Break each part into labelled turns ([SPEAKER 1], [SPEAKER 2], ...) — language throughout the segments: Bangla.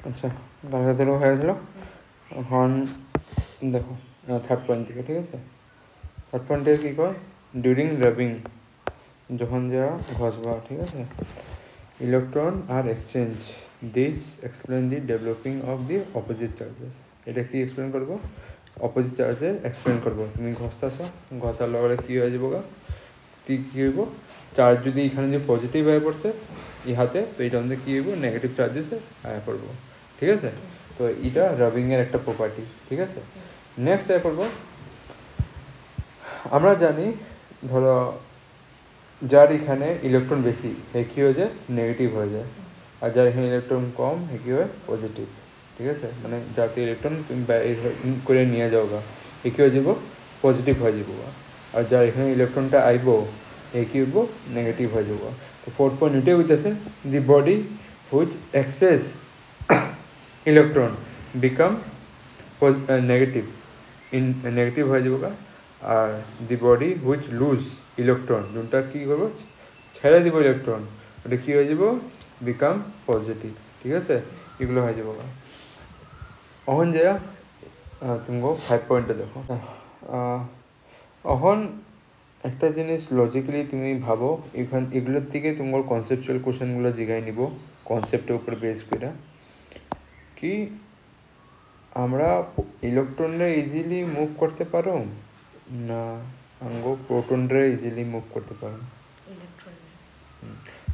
[SPEAKER 1] আচ্ছা গাড়িটা তেল হয়ে গেছিলো। এখন দেখো থার্ড পয়েন্ট থেকে, ঠিক আছে? থার্ড পয়েন্টে কী কয়, ডিউরিং রাবিং, যখন যা ঘষবা, ঠিক আছে, ইলেকট্রন আর exchange, this explain the developing of the opposite charges. এটা কি এক্সপ্লেন করবো? অপোজিট চার্জের এক্সপ্লেন করবো। তুমি ঘষতেছ, ঘষার লগে কী হয়ে যাবো গা, তুই কী হইব, চার্জ যদি এখানে যে পজিটিভ হয়ে পড়ছে ইহাতে, তো এটা আমাদের কী হইব, নেগেটিভ চার্জেসে আয়া পড়বো, ঠিক আছে? তো এটা রাবিংয়ের একটা প্রপার্টি, ঠিক আছে? নেক্সট আয়া পড়বো, আমরা জানি ধরো যার এখানে ইলেকট্রন বেশি সে কী হয়ে যায়, নেগেটিভ হয়ে যায়, আর যার এখানে ইলেকট্রন কম সে কী হয়, পজিটিভ, ঠিক আছে? মানে যাতে ইলেকট্রন তুমি করে নিয়ে যাও গা এ কী হয়ে যাব, পজিটিভ হয়ে যাব, আর যার এখানে ইলেকট্রনটা আইব এ কী হইব, নেগেটিভ হয়ে যাব। তো 4 পয়েন্ট এটাই হইতেছে, the body which excess electron become negative, negative হয়ে যাব গা, আর the body which lose electron, যোনটা কী করবো, ছেড়ে দিব ইলেকট্রন, ওটা কী হয়ে যাব, বিকাম পজিটিভ, ঠিক আছে? এগুলো হয়ে যাব। এখন যে তুমি 5 পয়েন্টে দেখো, এখন একটা জিনিস লজিক্যালি তুমি ভাবো, এগুলোর থেকে তোমার কনসেপচুয়াল কোশ্চেনগুলো জিগাই নিব, কনসেপ্টের উপর বেস করে, কি আমরা ইলেকট্রনরা ইজিলি মুভ করতে পারো না প্রোটনরা ইজিলি মুভ করতে পারো?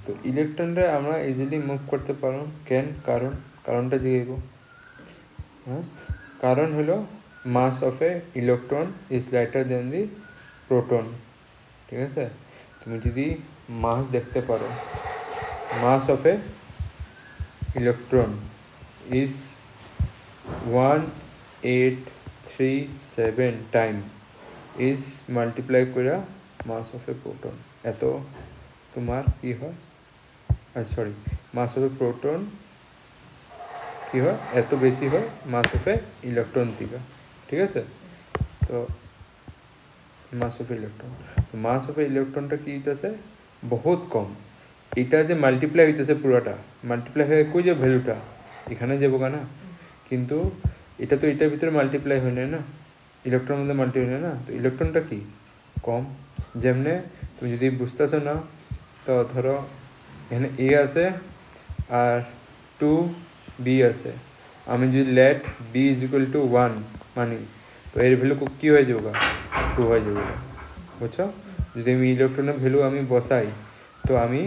[SPEAKER 1] তো ইলেকট্রনরা আমরা ইজিলি মুভ করতে পারো কেন? কারণটা জিগাইব। হ্যাঁ, কারণ হলো mass of a electron is lighter than the proton, ঠিক আছে? তুমি যদি মাস দেখতে পারো, mass of a electron is 1837 time is multiply করে মাস অফ এ প্রোটন, এত তোমার কি হয়, sorry, mass of a proton কী হয়, এত বেশি হয় মাস অফ এ ইলেকট্রন থেকে, ঠিক আছে? তো মাস অফ ইলেকট্রন, মাস অফ ইলেকট্রনটা কী হইতেছে, বহুত কম। এটা যে মাল্টিপ্লাই হইতেছে, পুরোটা মাল্টিপ্লাই হয়ে কই যে ভ্যালুটা এখানে যাবো না, কিন্তু এটা তো এটার ভিতরে মাল্টিপ্লাই হয় না, ইলেকট্রনের মধ্যে মাল্টিপ্লাই হয় না, তো ইলেকট্রনটা কি কম। যেমনে তুমি যদি বুঝতেছো না, তো ধরো এখানে এ আছে আর 2b আছে, আমি যদি let b is equal to 1 মানি, তো এর ভ্যালু কী হয়ে যাবে, 2 হয়ে যাবে, বুঝছো? যদি আমি ইলেকট্রনের ভ্যালু আমি বসাই, তো আমি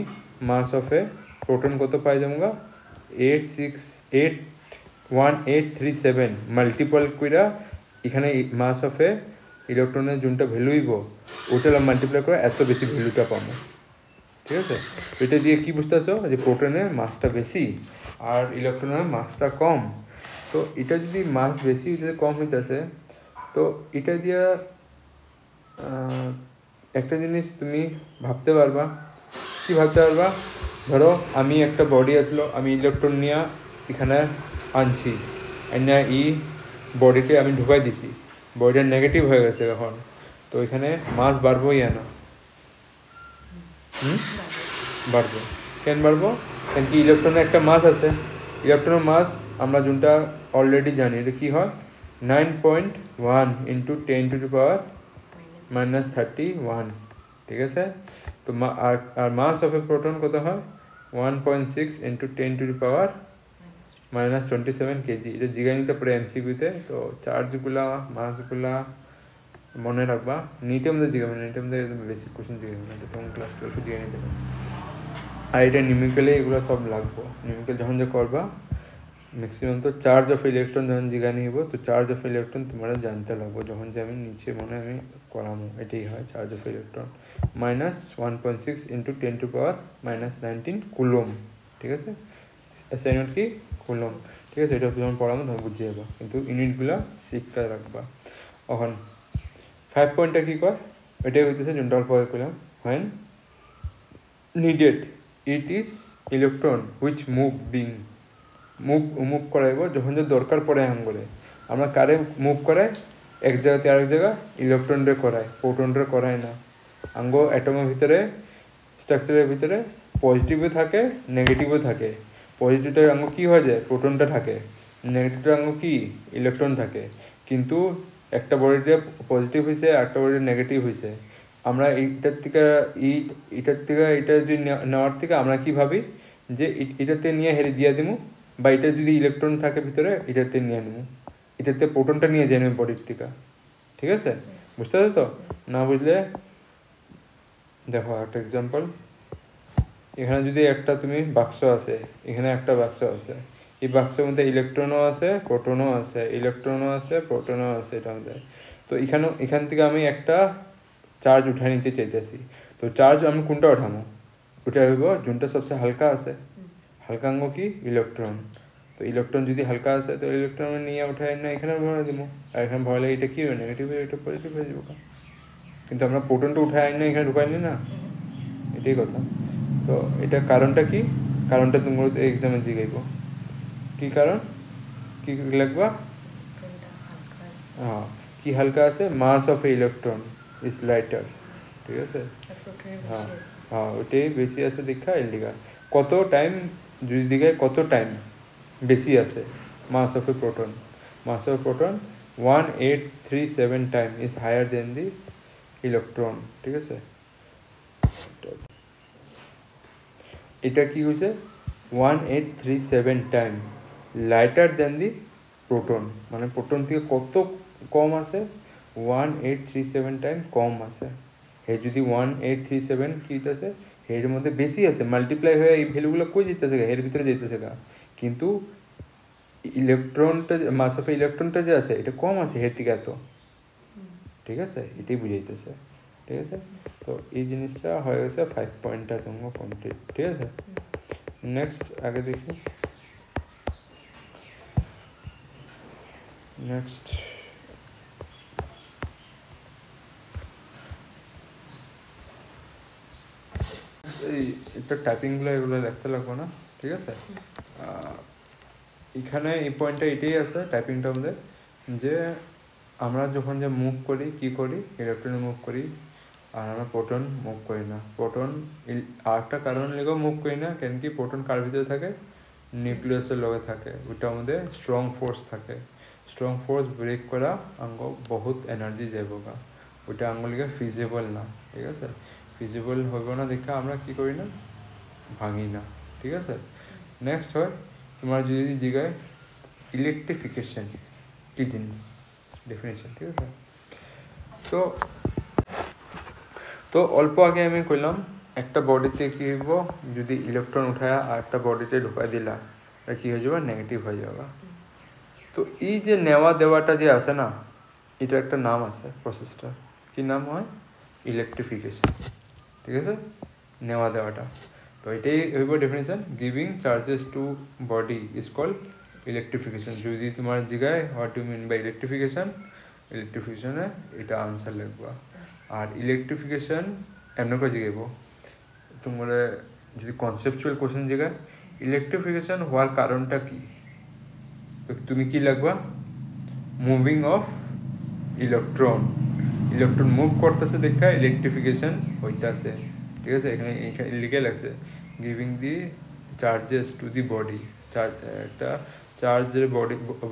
[SPEAKER 1] মাস অফ এ প্রোটন কত পাই যাবো, 1837 মাল্টিপল কইরা এখানে মাস অফ এ ইলেকট্রনের যোনটা ভ্যালু হইব ওটা মাল্টিপ্লাই করে এত বেশি ভ্যালুটা পাবো, ঠিক আছে? এটা দিয়ে কি বুঝতেছো, যে প্রোটনের মাসটা বেশি আর ইলেকট্রনের মাসটা কম। তো এটা যদি মাস বেশি হইতেছে কম হইতেছে, তো এটা দিয়া একটা জিনিস তুমি ভাবতে পারবা, কি ভাবতে পারবা, ধরো আমি একটা বডি আসলো, আমি ইলেকট্রন নিয়ে এখানে আনছি, এনে বডিতে আমি ঢুকাই দিছি, বডিটা নেগেটিভ হয়ে গেছে এখন, তো এখানে মাস বাড়বো না? বাড়বো। কেন বাড়বো? কেন কি ইলেকট্রনের একটা মাস আছে, ইলেকট্রনের মাস আমরা যোনটা অলরেডি জানি, এটা কী হয়, 9.1 ইন্টু 10⁻⁻31, ঠিক আছে? তো আর মাস অফ এ প্রোটন কত হয়, 1.6 ইন্টু 10⁻⁻27 কেজি। এটা জিগাই নিতে পারে এমসিকিউতে, তো চার্জগুলা মাসগুলা মনে রাখবা, নিটের মধ্যে জিগাবে, নিটের মধ্যে বেসিক কোশ্চেন জিগাবে না, এটা তোমার ক্লাস 12 জিগাই নিতে পারে। আর এটা নিউমেরিক্যালি এগুলো সব লাগবো, নিউমেরিক্যাল যখন যে করবা ম্যাক্সিমাম তো চার্জ অফ ইলেকট্রন যখন জিগানি হবো, তো চার্জ অফ ইলেকট্রন তোমরা জানতে লাগবো, যখন যে আমি নিচে মনে আমি করামো, এটাই হয় charge of electron, -1.6 into 10⁻⁻19 coulomb, ঠিক আছে? অ্যাসাইনমেন্ট কি কুলম, ঠিক আছে? এটা যখন পড়াবো তখন বুঝিয়ে যাবা, কিন্তু ইউনিটগুলো শিক্ষা রাখবা। এখন 5 পয়েন্টটা কী কয়, এটাই হইতেছে যোনটা অল্প করলাম, when needed it is electron which move করাইব, যখন যে দরকার পড়ে আঙ্গুলে, আমরা কারে মুভ করাই, এক জায়গাতে আরেক জায়গা ইলেকট্রনরে করায়, প্রোটনরে করায় না। আঙ্গ অ্যাটমের ভিতরে, স্ট্রাকচারের ভিতরে পজিটিভও থাকে নেগেটিভও থাকে, পজিটিভটা অঙ্গ কী হয়ে যায়, প্রোটনটা থাকে, নেগেটিভটা অঙ্গ কি, ইলেকট্রন থাকে। কিন্তু একটা বডিতে পজিটিভ হয়েছে, একটা বডিতে নেগেটিভ হয়েছে, আমরা এইটার থেকে এটা যদি নেওয়ার থেকে আমরা কি ভাবি যে এটাতে নিয়ে হেরে দিয়ে দিব, বা এটা যদি ইলেকট্রন থাকে ভিতরে এটাতে নিয়ে নেব, এটাতে প্রোটনটা নিয়ে যাই নেব বডির থেকে। ঠিক আছে, বুঝতে পারছো তো? না বুঝলে দেখো একটা এক্সাম্পল, এখানে যদি একটা তুমি বাক্স আছে, এখানে একটা বাক্স আছে, এই বাক্সের মধ্যে ইলেকট্রনও আছে, প্রোটনও আছে, ইলেকট্রনও আছে, প্রোটনও আছে, এটার মধ্যে। তো এখান থেকে আমি একটা চার্জ উঠায় নিতে চাইতেছি। তো চার্জ আমি কোনটা উঠামো, উঠে হইব যোনটা সবচেয়ে হালকা আছে। হালকা অঙ্গ কি, ইলেকট্রন। তো ইলেকট্রন যদি হালকা আছে তো ইলেকট্রন নিয়ে উঠায় না এখানে ভরে দিব, আর এখানে ভরলে এটা কি হবে, নেগেটিভ হয়ে এটা পজিটিভ হয়ে যাবো। কিন্তু আমরা প্রোটনটা উঠায় আনি না, এখানে ঢুকাই নি না, এটাই কথা। তো এটা কারণটা কি, কারণটা তোমার এক্সামে জিগাইব, কি কারণ, কি লিখবা? হ্যাঁ, কি হালকা আছে, mass of electron is lighter. ঠিক আছে, হ্যাঁ হ্যাঁ, ওইটাই বেশি আছে দেখা এর লিগা। কত টাইম যদি দিকে কত টাইম বেশি আছে, mass of a proton, mass of proton 1837 time is higher than the electron. ঠিক আছে, এটা কি হয়েছে 1837 time lighter than the proton, মানে প্রোটন থেকে কত কম আছে, 1837 টাইম কম আছে। হে যদি 1837 কি আছে, এর মধ্যে বেশি আছে, মাল্টিপ্লাই হয়ে এই ভ্যালুগুলো কই যেতেছে, এর ভিতরে যেতেছে গা, কিন্তু ইলেকট্রনটা, মাস অফ ইলেকট্রনটা যে আছে এটা কম আছে এর থেকে এত। ঠিক আছে, এটাই বুঝাইতেছে। ঠিক আছে, তো এই জিনিসটা হয়ে গেছে 5 পয়েন্টটা তোমার কমপ্লিট। ঠিক আছে, নেক্সট আগে দেখি, নেক্সট এই এটা টাইপিংগুলো এগুলো লিখতে লাগবো না। ঠিক আছে, এখানে এই পয়েন্টটা এটাই আছে টাইপিংটার মধ্যে, যে আমরা যখন যে মুভ করি কি করি, ইলেকট্রনে মুভ করি, আর আমরা প্রোটন মুভ করি না। প্রোটন আর একটা কারণ লেগেও মুভ করি না, কেন কি প্রোটন কার ভিতরে থাকে, নিউক্লিয়াসের লগে থাকে, ওইটার মধ্যে স্ট্রং ফোর্স থাকে। স্ট্রং ফোর্স ব্রেক করা আঙ্গ বহুত এনার্জি যাবগা, ওইটা আঙ্গুলিকে ফিজিবল না। ঠিক আছে, ফিজিবল হইব না দেখা আমরা কি করি না, ভাঙি না। ঠিক আছে, নেক্সট হয় তোমার যদি জিগায় ইলেকট্রিফিকেশন কি জিনিস, ডেফিনেশন। ঠিক আছে, তো তো অল্প আগে আমি কইলাম একটা বডিতে কি হইব, যদি ইলেকট্রন উঠায় আর একটা বডিতে ঢুকাই দিলা, এটা কি হয়ে যাবে, নেগেটিভ হয়ে যাবে। তো এই যে নেওয়া দেওয়াটা যে আছে না, এটা একটা নাম আছে প্রসেসটা, কি নাম হয়, ইলেকট্রিফিকেশন। ঠিক আছে, নেওয়া দেওয়াটা, তো এটাই হইব definition, giving charges to body is called electrification. যদি তোমার জিগায় what you mean by electrification, ইলেকট্রিফিকেশনে এটা আনসার লিখবা। আর ইলেকট্রিফিকেশন এমন করে জিগাইব তোমার, যদি কনসেপচুয়াল কোশ্চেন জিগায় ইলেকট্রিফিকেশন হওয়ার কারণটা কি, তো তুমি কি লিখবা, moving of electron, electron move করতেছে দেখা ইলেকট্রিফিকেশন হইতাছে। ঠিক আছে, এখানে লিখে লাগছে giving the charges to the body, একটা চার্জের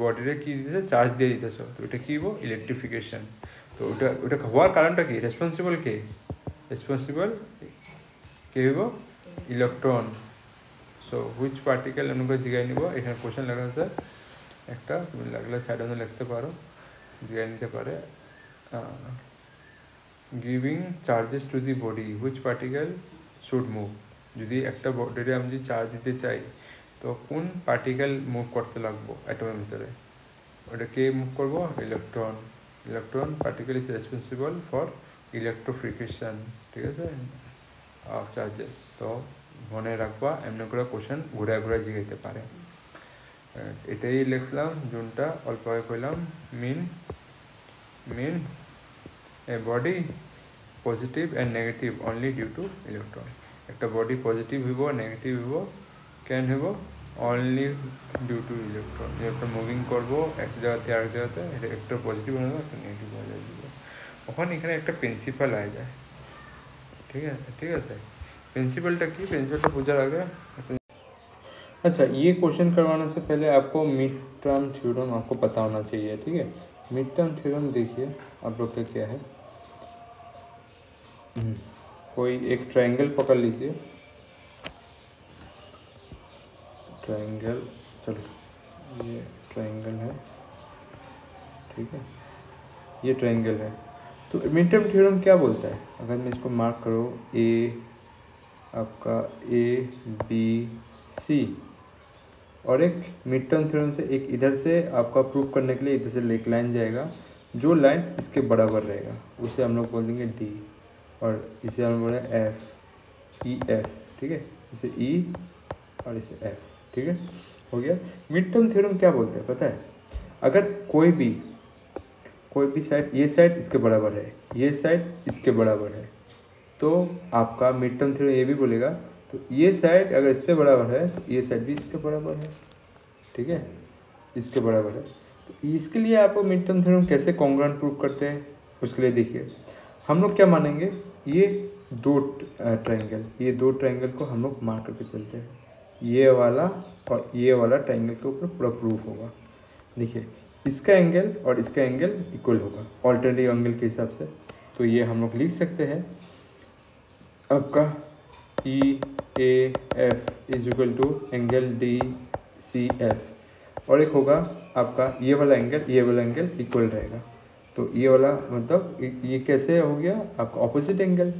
[SPEAKER 1] বডিরে কি দিতেছে, চার্জ দিয়ে দিতেছ, তো এটা কি হবো, ইলেকট্রিফিকেশন। তো ওটা হওয়ার কারণটা কি, রেসপন্সিবল কে, রেসপন্সিবল কে হইব, ইলেকট্রন। সো হুইচ পার্টিকেল অনুযায়ী জিগাই নিব, এখানে কোশ্চেন লেখা আছে একটা, তুমি লাগলে সাইড অনে লিখতে পারো, জিগাই নিতে পারে, giving charges to the body which particle should move. যদি একটা বডিতে আমি যদি চার্জ দিতে চাই, তো কোন পার্টিকেল মুভ করতে লাগবো অ্যাটমের ভিতরে, ওটা কে মুভ করবো, electron. Electron particle is responsible for electrification. ঠিক আছে, অফ চার্জেস। তো মনে রাখবা, এমনি করে কোশ্চেন ঘুরে ঘুরে জিগাইতে পারে। এটাই লিখলাম, যোনটা অল্প আগে কইলাম, mean a body positive and negative only due to electron. একটা বডি পজিটিভ হইব, নেগেটিভ হইব, কেন হইব, only due to electron. Electron moving করবো এক জায়গাতে আরেক জায়গাতে, এটা একটা পজিটিভ হয়ে যাবে, একটা নেগেটিভ হয়ে যাবে, ওখানে এখানে একটা প্রিন্সিপাল হয়ে যায়। ঠিক আছে, ঠিক আছে, প্রিন্সিপালটা কি, প্রিন্সিপালটা বোঝার আগে अच्छा, ये क्वेश्चन करवाने से पहले आपको मिड टर्म थ्योरम आपको पता होना चाहिए, ठीक है। मिड टर्म थ्योरम देखिए आप लोग का क्या है। कोई एक ट्रायंगल पकड़ लीजिए, ट्रायंगल, चलो ये ट्रायंगल है, ठीक है, ये ट्रायंगल है। तो मिड टर्म थ्योरम क्या बोलता है, अगर मैं इसको मार्क करो, ए आपका ABC, और एक मिड टर्म थ्योरम से एक इधर से आपका प्रूव करने के लिए इधर से एक लाइन जाएगा, जो लाइन इसके बराबर रहेगा उसे हम लोग बोल देंगे D, और इसे हम बोले EF, ठीक है, इसे E और इसे F, ठीक है, हो गया। मिड टर्म थ्योरम क्या बोलते हैं पता है, अगर कोई भी साइड, ये साइड इसके बराबर है, ये साइड इसके बराबर है, तो आपका मिड टर्म थ्योरम ये भी बोलेगा, तो ये साइड अगर इससे बराबर है तो ये साइड भी इसके बराबर है, ठीक है, इसके बराबर है। तो इसके लिए आपको मिड टर्म थ्योरम कैसे कॉन्ग्रुएंट प्रूव करते हैं, उसके लिए देखिए हम लोग क्या मानेंगे, ये दो ट्रायंगल को हम लोग मार्क करके चलते हैं, ये वाला और ये वाला ट्रायंगल के ऊपर पूरा प्रूफ होगा। देखिए इसका एंगल और इसका एंगल इक्वल होगा ऑल्टरनेटिव एंगल के हिसाब से, तो ये हम लोग लिख सकते हैं आपका EAF is equal to angle DCF, और एक होगा आपका ये वाला एंगल इक्वल रहेगा, तो ये वाला मतलब ये कैसे हो गया आपका opposite angle,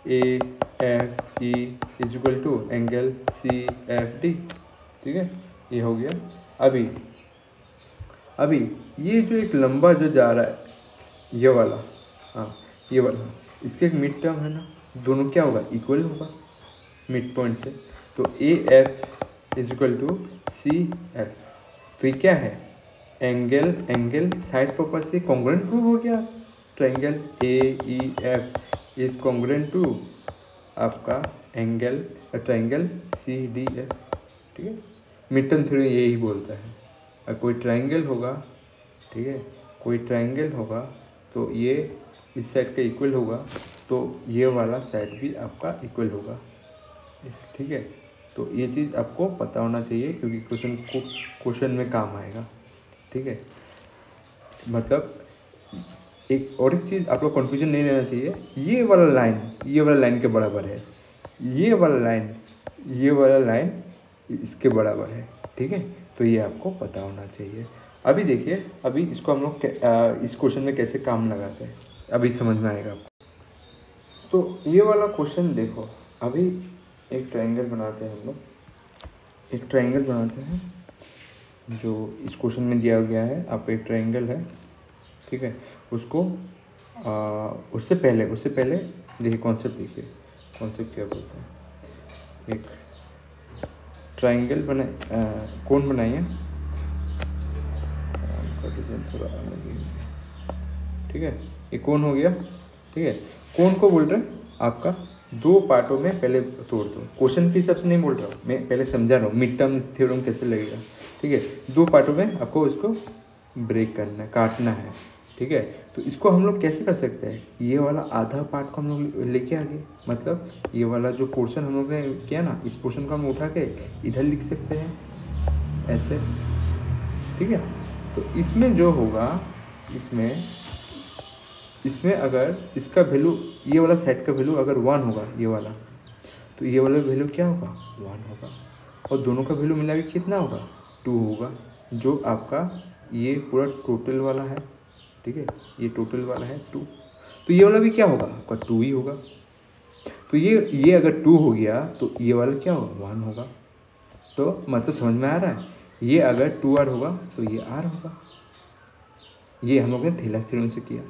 [SPEAKER 1] AFE is equal to angle CFD, ठीक है, ये हो गया। अभी ये जो एक लंबा जो जा रहा है, ये वाला, हाँ ये वाला, इसके एक मिड टर्म है ना, दोनों क्या होगा, इक्वल होगा मिड पॉइंट से, तो AF is equal to CF, तो ये क्या है, एंगल साइड पर्पज से कॉन्ग्रुएंट प्रूव हो गया, triangle AEF is congruent to आपका ट्रायंगल CDF, ठीक है। मिड टर्म थ्योरम यही बोलता है, अगर कोई ट्रायंगल होगा, ठीक है, कोई ट्रायंगल होगा तो ये इस साइड का इक्वल होगा, तो ये वाला साइड भी आपका इक्वल होगा, ठीक है। तो ये चीज़ आपको पता होना चाहिए क्योंकि क्वेश्चन में काम आएगा, ठीक है। मतलब एक और एक चीज़ आप लोग कन्फ्यूजन नहीं रहना चाहिए, ये वाला लाइन के बराबर है, ये वाला लाइन इसके बराबर है, ठीक है, तो ये आपको पता होना चाहिए। अभी देखिए, अभी इसको हम लोग इस क्वेश्चन में कैसे काम लगाते हैं, अभी समझ में आएगा आपको। तो ये वाला क्वेश्चन देखो, अभी एक ट्रायंगल बनाते हैं हम लोग, एक ट्रायंगल बनाते हैं जो इस क्वेश्चन में दिया गया है, आपका एक ट्रायंगल है, ठीक है, उसको उससे पहले देखिए कॉन्सेप्ट क्या बोलता है। एक ट्रायंगल कोण बनाइए, थोड़ा ठीक है, ये कोण हो गया, ठीक है। कोण को बोल रहे हैं आपका दो पार्टों में पहले तोड़ दो, क्वेश्चन के हिसाब से नहीं बोल रहा हूँ मैं, पहले समझा रहा हूँ मिड टर्म थ्योरम कैसे लगेगा, ठीक है। दो पार्टों में आपको इसको ब्रेक करना है, काटना है, ठीक है। तो इसको हम लोग कैसे कर सकते हैं, ये वाला आधा पार्ट को हम लोग लेके आ गए, मतलब ये वाला जो पोर्शन हम लोग ने किया ना, इस पोर्शन को हम उठा के इधर लिख सकते हैं ऐसे, ठीक है। तो इसमें जो होगा, इसमें अगर इसका वैल्यू, ये वाला सेट का वैल्यू अगर 1 होगा ये वाला, तो ये वाला वैल्यू क्या होगा, 1 होगा, और दोनों का वैल्यू मिला के कितना होगा, 2 होगा, जो आपका ये पूरा टोटल वाला है, ठीक है, ये टोटल वाला है 2, तो ये वाला भी क्या होगा आपका 2 ही होगा। तो ये अगर 2 हो गया तो ये वाला क्या होगा, 1 होगा। तो मतलब समझ में आ रहा है, ये अगर 2R होगा तो ये R होगा। ये हम लोग ने थेलेस थ्योरम से किया,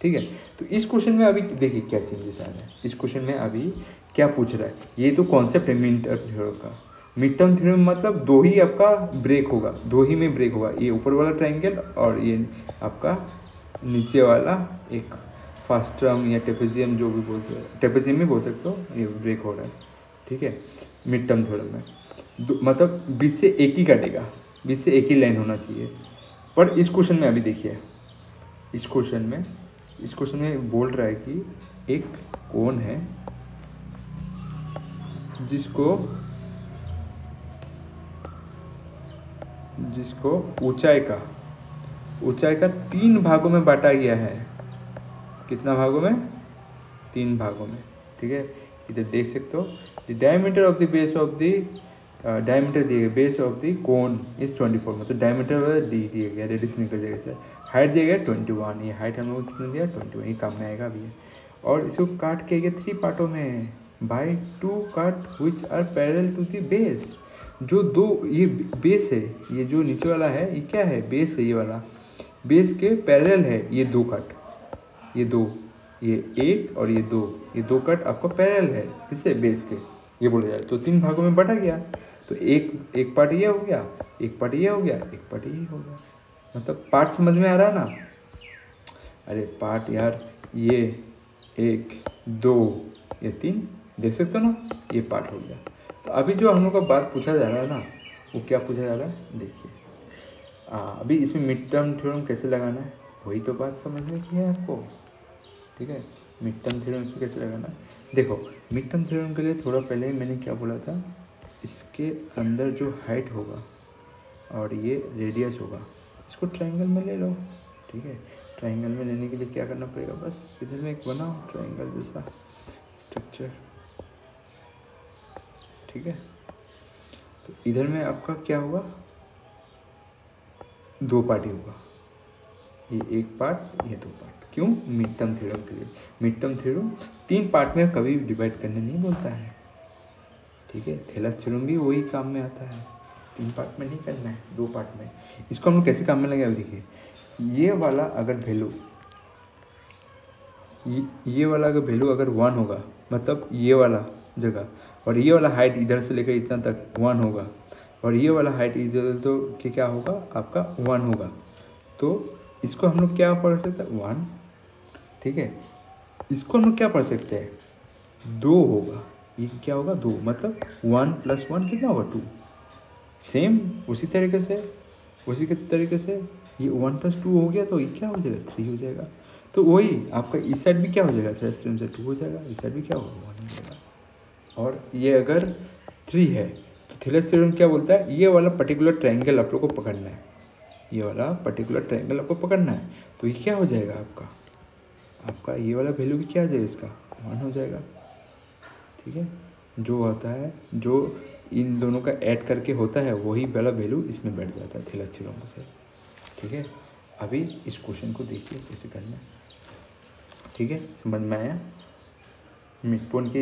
[SPEAKER 1] ठीक है। तो इस क्वेश्चन में अभी देखिए क्या चेंजेस आ रहा है, इस क्वेश्चन में अभी क्या पूछ रहा है, ये तो कॉन्सेप्ट है मिड टर्म थ्योरम का। मिड टर्म थ्योरम मतलब दो ही आपका ब्रेक होगा, दो ही में ब्रेक होगा, ये ऊपर वाला ट्रायंगल और ये आपका नीचे वाला एक फर्स्ट टर्म या ट्रेपेजियम, जो भी बोल सकते, ट्रेपेजियम भी बोल सकते हो, ये ब्रेक हो रहा है, ठीक है। मिड टर्म थ्योरम में मतलब बीच से एक ही कटेगा, बीच से एक ही लाइन होना चाहिए। पर इस क्वेश्चन में अभी देखिए, इस क्वेश्चन में बोल रहा है कि एक कोण है जिसको जिसको ऊंचाई का 3 भागों में बांटा गया है। कितना भागों में? 3 भागों में। ठीक है, इधर देख सकते हो the diameter of the base of the diameter दिए गया, base of the cone is 24, मतलब डायमीटर डी दिया गया, रेडियस निकल जाएगा सर। हाइट दिया गया 21, ये हाइट हम लोग कितना दिया 21, ये काम में आएगा अभी। और इसको काट किया गया 3 पार्टों में by 2 cut which are parallel to the base. जो दो ये बेस है, ये जो नीचे वाला है ये क्या है? बेस है, ये वाला बेस के पैरेलल है ये 2 कट, ये 2, ये 1 और ये 2, ये 2 कट आपको पैरेलल है इससे बेस के, ये बोला जाए तो 3 भागों में बटा गया। तो एक पार्ट ये हो गया, एक पार्ट ये हो गया, एक पार्ट ये हो गया, मतलब पार्ट समझ में आ रहा है ना? अरे पार्ट यार, ये 1 2 ये 3 देख सकते हो ना, ये पार्ट हो गया। तो अभी जो हम लोग का बात पूछा जा रहा है ना, वो क्या पूछा जा रहा है देखिए। अभी इसमें मिड टर्म थ्योरम कैसे लगाना है, वही तो बात समझने की है आपको। ठीक है, मिड टर्म थ्योरम इसमें कैसे लगाना है देखो। मिड टर्म थ्योरम के लिए थोड़ा पहले मैंने क्या बोला था, इसके अंदर जो हाइट होगा और ये रेडियस होगा, इसको ट्रायंगल में ले लो। ठीक है, ट्रायंगल में लेने के लिए क्या करना पड़ेगा, बस इधर में एक बनाओ ट्रायंगल जैसा स्ट्रक्चर। ठीक है, तो इधर में आपका क्या होगा, 2 पार्ट ही होगा, ये 1 पार्ट, ये 2 पार्ट। क्यों? मिड टर्म थ्योरम के लिए। मिड टर्म थ्योरम 3 पार्ट में कभी डिवाइड करने नहीं बोलता है। ठीक है, थेलस थ्योरम भी वही काम में आता है, 3 पार्ट में नहीं करना है, 2 पार्ट में। इसको हम लोग कैसे काम में लगे अभी देखिए। ये वाला अगर वैल्यू, ये वाला अगर वैल्यू अगर 1 होगा, मतलब ये वाला जगह, और ये वाला हाइट इधर से लेकर इतना तक 1 होगा, और ये वाला हाइट इधर तो क्या होगा आपका 1 होगा, तो इसको हम लोग क्या पढ़ सकते हैं 1। ठीक है, इसको हम लोग क्या पढ़ सकते हैं 2 होगा, ये क्या होगा 2, मतलब 1 + 1 कितना होगा 2। सेम उसी तरीके से ये 1 + 2 हो गया, तो ये क्या हो जाएगा 3 हो जाएगा। तो वही आपका इस साइड भी क्या हो जाएगा, थेलस थ्योरम से 2 हो जाएगा, इस साइड भी क्या होगा 1 हो जाएगा। और ये अगर 3 है तो थेलस थ्योरम क्या बोलता है, ये वाला पर्टिकुलर ट्रायंगल आप लोग को पकड़ना है, ये वाला पर्टिकुलर ट्रायंगल आपको पकड़ना है। तो ये क्या हो जाएगा आपका ये वाला वैल्यू भी क्या हो जाएगा, इसका 1 हो जाएगा। ठीक है, जो होता है, जो इन दोनों का ऐड करके होता है, वही वाला वैल्यू इसमें बैठ जाता है थेलस थ्योरम से। ठीक है, अभी इस क्वेश्चन को देखिए कैसे करना है। ठीक है, समझ में आया? मिड पॉइंट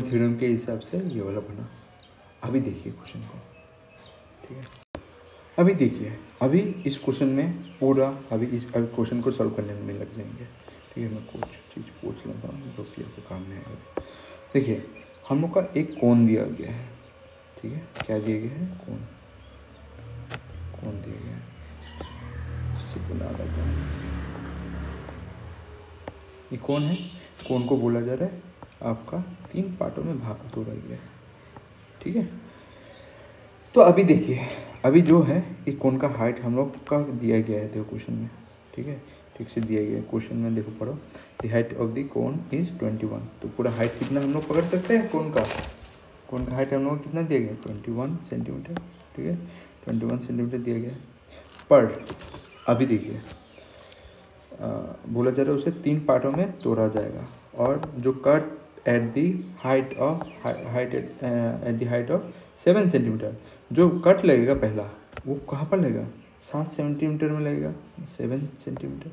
[SPEAKER 1] थ्योरम के हिसाब से ये वाला बना। अभी देखिए क्वेश्चन को। ठीक है, अभी देखिए, अभी इस क्वेश्चन में पूरा अभी क्वेश्चन को सॉल्व करने में लग जाएंगे। ठीक है, मैं कुछ चीज़ पूछ लेता हूँ जो कि आपको काम में आएगा। देखिए, हम लोग का एक कोण दिया गया है। ठीक है, क्या दिया गया है, कोण दिया गया है, इससे बना देता हूँ। ये कोण है, कोण को बोला जा रहा है आपका 3 पार्टों में भाग तोड़ा गया है। ठीक है, तो अभी देखिए, अभी जो है ये कोण का हाइट हम लोग का दिया गया है, देखो क्वेश्चन में। ठीक है, ठीक से दिया गया है क्वेश्चन में, देखो पढ़ो। द हाइट ऑफ द कोण इज 21। तो पूरा हाइट कितना हम लोग पकड़ सकते हैं कोण का हाइट हम लोग कितना दिया गया 21 सेंटीमीटर। ठीक है, 21 सेंटीमीटर दिया गया है। पर अभी देखिए, बोला जा रहा है उसे 3 पार्टों में तोड़ा जाएगा, और जो cut at the height of 7 centimetre, जो कट लगेगा पहला वो कहाँ पर लगेगा, 7 सेंटीमीटर में लगेगा, 7 सेंटीमीटर।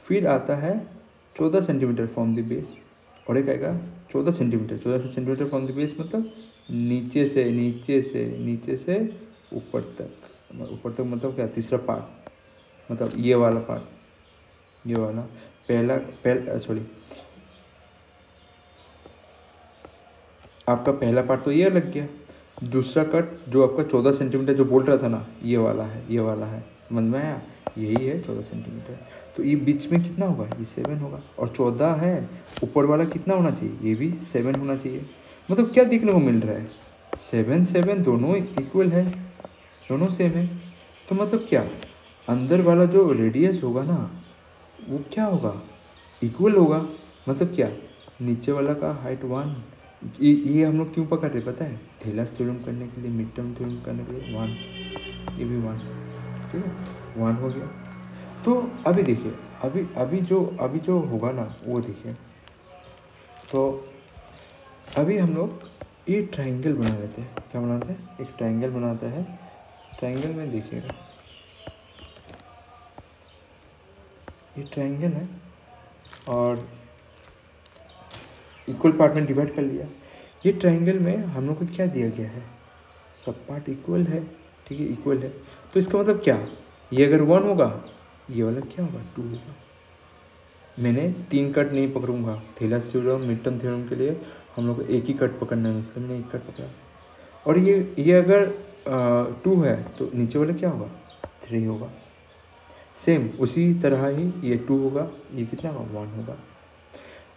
[SPEAKER 1] फिर आता है 14 सेंटीमीटर फ्रॉम द बेस, और एक आएगा 14 सेंटीमीटर फ्रॉम द बेस, मतलब नीचे से ऊपर तक मतलब क्या, तीसरा पार्ट, मतलब ये वाला पार्ट, ये वाला आपका पहला पार्ट तो ये लग गया। दूसरा कट जो आपका 14 सेंटीमीटर जो बोल रहा था ना, ये वाला है, समझ में आया, यही है 14 सेंटीमीटर। तो ये बीच में कितना होगा, ये 7 होगा, और 14 है, ऊपर वाला कितना होना चाहिए, ये भी 7 होना चाहिए। मतलब क्या देखने को मिल रहा है, 7 दोनों इक्वल है, दोनों सेम है। तो मतलब क्या, अंदर वाला जो रेडियस होगा ना वो क्या होगा, इक्वल होगा। मतलब क्या, नीचे वाला का हाइट 1 ये हम लोग क्यों पकड़ रहे पता है, थेलास थ्योरम करने के लिए, मिड टर्म थ्योरम करने के लिए 1, ये भी 1, ठीक है 1 हो गया। तो अभी देखिए, अभी जो होगा ना वो देखिए। तो अभी हम लोग ये ट्रायंगल बना लेते हैं। क्या बनाते हैं, एक ट्रायंगल बनाता है। ट्रायंगल में देखिएगा, ये ट्रायंगल है और इक्वल पार्ट में डिवाइड कर लिया। ये ट्रायंगल में हम लोग को क्या दिया गया है, सब पार्ट इक्वल है, ठीक है इक्वल है। तो इसका मतलब क्या, ये अगर 1 होगा, ये वाला क्या होगा 2 होगा। मैंने 3 कट नहीं पकड़ूंगा, थेलास थ्योरम मिड टर्म थ्योरम के लिए हम लोग को एक ही कट पकड़ना है, इसलिए मैंने एक कट पकड़ा। और ये अगर 2 है तो नीचे वाला क्या होगा 3 होगा। सेम उसी तरह ही ये 2 होगा, ये कितना होगा 1 होगा।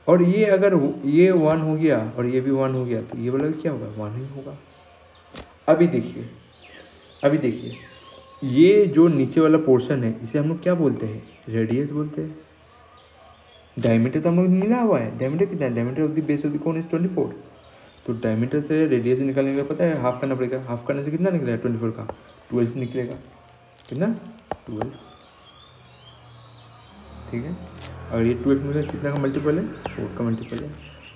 [SPEAKER 1] और ये अगर ये 1 हो गया और ये भी 1 हो गया तो ये वाला क्या होगा 1 ही होगा। अभी देखिए ये जो नीचे वाला पोर्शन है इसे हम लोग क्या बोलते हैं, रेडियस बोलते हैं। डायमीटर तो हम लोग मिला हुआ है, डायमीटर कितना है, diameter of the base of the cone is 24। तो डायमीटर से रेडियस निकालने का पता है, हाफ करना पड़ेगा। हाफ करने से कितना निकलेगा 24 का 12 निकलेगा, कितना 12, ठीक है। और ये 12 में कितना का मल्टीपल है, 4 का मल्टीपल है।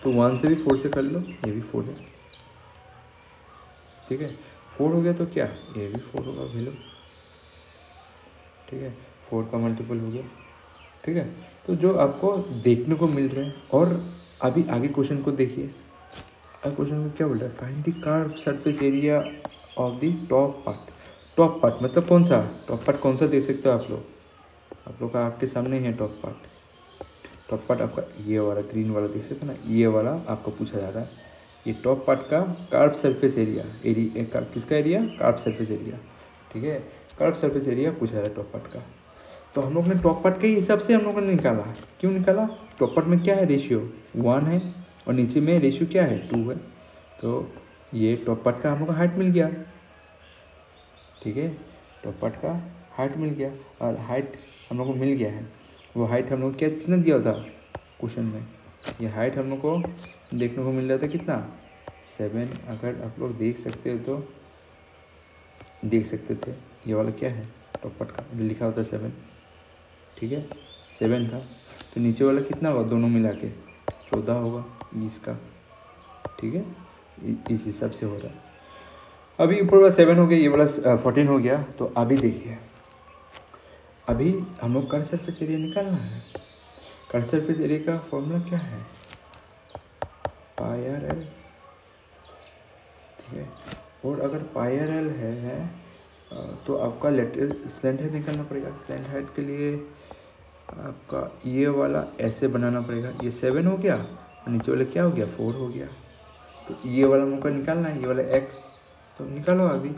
[SPEAKER 1] तो 1 से भी 4 से कर लो, ये भी 4 है, ठीक है। 4 हो गया तो क्या, ये भी 4 होगा वैल्यू, ठीक है 4 का मल्टीपल हो गया, ठीक है। तो जो आपको देखने को मिल रहा है। और अभी आगे क्वेश्चन को देखिए, अब क्वेश्चन में क्या बोल रहा है, find the curve surface area of the top part. Top part मतलब कौन सा, टॉप पार्ट कौन सा देख सकते हो आप लोग का आपके सामने है टॉप पार्ट। टॉप पार्ट आपका ये वाला ग्रीन वाला देख सकते हो ना, ये वाला आपको पूछा जा रहा है। ये टॉप पार्ट का कर्व सरफेस एरिया, किसका एरिया, कर्व सरफेस एरिया, ठीक है। कर्व सरफेस एरिया पूछा जा रहा है टॉप पार्ट का। तो हम लोग ने टॉप पार्ट के हिसाब से हम लोगों ने निकाला। क्यों निकाला, टॉप पार्ट में क्या है, रेशियो 1 है और नीचे में रेशियो क्या है 2 है। तो ये टॉप पार्ट का हम लोग को हाइट मिल गया, ठीक है। टॉप पार्ट का हाइट मिल गया और हाइट हम लोग को मिल गया है। वो हाइट हम लोग क्या कितना दिया था क्वेश्चन में, ये हाइट हम लोग को देखने को मिल रहा था कितना 7। अगर आप लोग देख सकते हो तो देख सकते थे, ये वाला क्या है टॉप पार्ट का लिखा होता 7, ठीक है 7 था। तो नीचे वाला कितना होगा दोनों मिला के 14 होगा इसका, ठीक है। इस हिसाब से हो रहा है। अभी ऊपर वाला 7 हो गया, ये वाला 14 हो गया। तो अभी देखिए, अभी हम लोग कर्व सरफेस एरिया निकालना है। कर्व सरफेस एरिया का फॉर्मूला क्या है, पाई आर एल, ठीक है। और अगर पाई आर एल है तो आपका लेटर स्लैंट हाइट निकालना पड़ेगा। स्लैंट हाइट के लिए आपका ये वाला ऐसे बनाना पड़ेगा, ये 7 हो गया और नीचे वाला क्या हो गया 4 हो गया। तो ये वाला मुझको निकालना है, ये वाला x, तो निकालो अभी।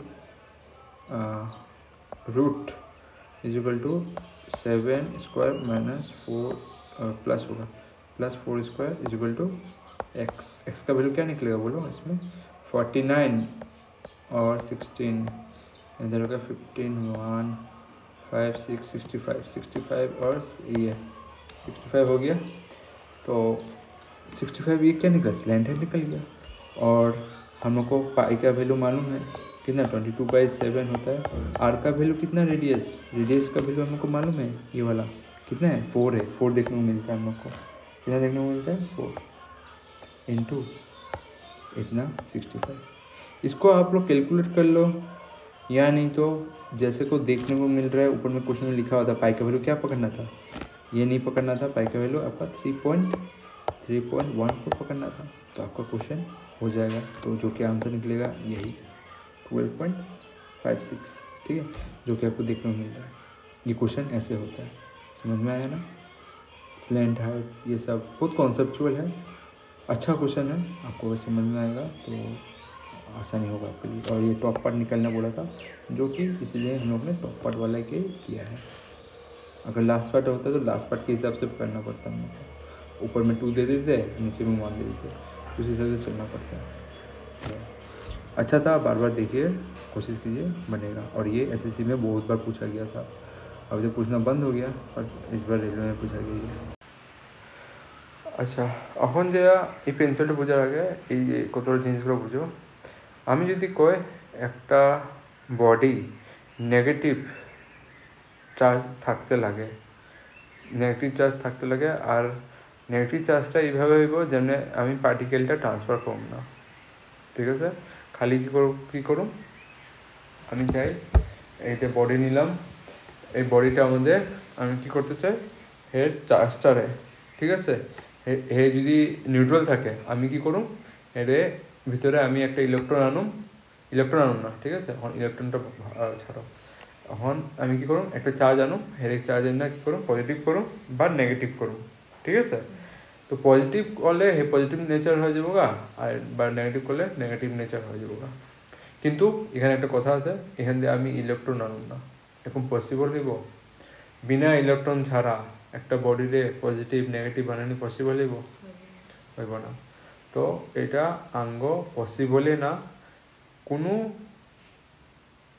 [SPEAKER 1] Root equal to 7 square minus 4 plus होगा, plus 4 square equal to x का वैल्यू क्या निकलेगा बोलो इसमें 49 और 16, इधर होगा 15 1 5 6 65 और ये 65 हो गया। तो 65 ये क्या निकला, स्लैंट हाइट निकल गया। और हम लोग को पाई का वैल्यू मालूम है कितना 22/7 होता है। आर का वैल्यू कितना, रेडियस का वैल्यू हम लोग को मालूम है, ये वाला कितना है 4 है। 4 देखने को मिलता है हम लोग को, कितना देखने को मिलता है 4 इंटू इतना 65। इसको आप लोग कैलकुलेट कर लो, या नहीं तो जैसे को देखने को मिल रहा है ऊपर में क्वेश्चन में लिखा होता है पाई का वैल्यू क्या पकड़ना था, ये नहीं पकड़ना था। पाई का वैल्यू आपका 3.14 पकड़ना था। तो आपका क्वेश्चन हो जाएगा। तो जो कि आंसर निकलेगा यही 12.56, ठीक है, जो कि आपको देखने को मिल रहा है। ये क्वेश्चन ऐसे होता है, समझ में आया ना। स्लैंट हाइट ये सब बहुत कॉन्सेप्चुअल है, अच्छा क्वेश्चन है, आपको समझ में आएगा तो आसानी होगा आपके लिए। और ये टॉप पार्ट निकालना बोला था, जो कि इसलिए हम लोग ने टॉप पार्ट वाला के किया है। अगर लास्ट पार्ट होता तो लास्ट पार्ट के हिसाब से करना पड़ता हम लोग को। ऊपर में 2 दे देते, नीचे में 1 दे देते, उस हिसाब से चलना पड़ता है। तो अच्छा था, बार बार देखिए, कोशिश कीजिए, बनेगा। और ये एसएससी में बहुत बार पूछा गया था, अब तो पूछना बंद हो गया, पर इस बार रेलवे में पूछा गया है। আচ্ছা এখন যে এই পেন্সিলটা বোঝার আগে এই যে কতটা জিনিসগুলো বুঝো আমি যদি কই একটা বডি নেগেটিভ চার্জ থাকতে লাগে আর নেগেটিভ চার্জটা এইভাবে হইব যেমন আমি পার্টিকেলটা ট্রান্সফার করুম না ঠিক আছে খালি কী করুম আমি চাই এইটা বডি নিলাম এই বডিটা আমাদের আমি কি করতে চাই এর চার্জটারে ঠিক আছে হে যদি নিউট্রাল থাকে আমি কি করুম এর ভিতরে আমি একটা ইলেকট্রন আনুম না ঠিক আছে এখন ইলেকট্রনটা ছাড়ো এখন আমি কি করুম একটা চার্জ আনুম হের চার্জ এনে কী করুম পজিটিভ করুম বা নেগেটিভ করুম ঠিক আছে তো পজিটিভ করলে হে পজিটিভ নেচার হয়ে যাবো গা আর বা নেগেটিভ করলে নেগেটিভ নেচার হয়ে যাবো গা কিন্তু এখানে একটা কথা আছে এখান দিয়ে আমি ইলেকট্রন আনুম না এরকম পসিবল হইব বিনা ইলেকট্রন ছাড়া একটা বডিরে পজিটিভ নেগেটিভ বানানো পসিবল হইব না তো এটা আঙ্গ পসিবলই না কোনো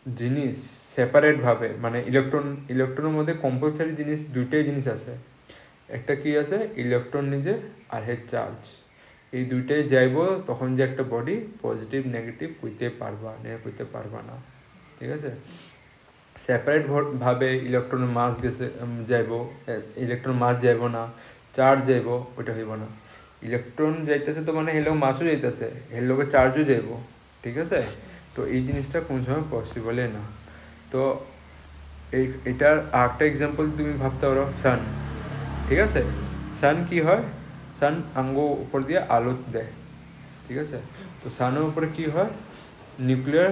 [SPEAKER 1] জিনিস সেপারেটভাবে মানে ইলেকট্রনের মধ্যে কম্পালসারি জিনিস দুইটাই জিনিস আছে একটা কি আছে ইলেকট্রন নিজে আর হের চার্জ এই দুইটাই যাইব তখন যে একটা বডি পজিটিভ নেগেটিভ কইতে পারবা না ঠিক আছে সেপারেট ভাবে ইলেকট্রনের মাস গেছে ইলেকট্রন মাস যাইব না চার্জ যাইব ওইটা হইব না ইলেকট্রন যাইতেছে তো মানে হেলো মাসও যাইতেছে এর লোকে চার্জও যাইব ঠিক আছে তো এই জিনিসটা কোন সময় পসিবলই না তো এটার আরেকটা এক্সাম্পল তুমি ভাবতে পারো সান ঠিক আছে সান কি হয় সান আঙ্গ উপর দিয়ে আলো দেয় ঠিক আছে তো সানের উপরে কি হয় নিউক্লিয়ার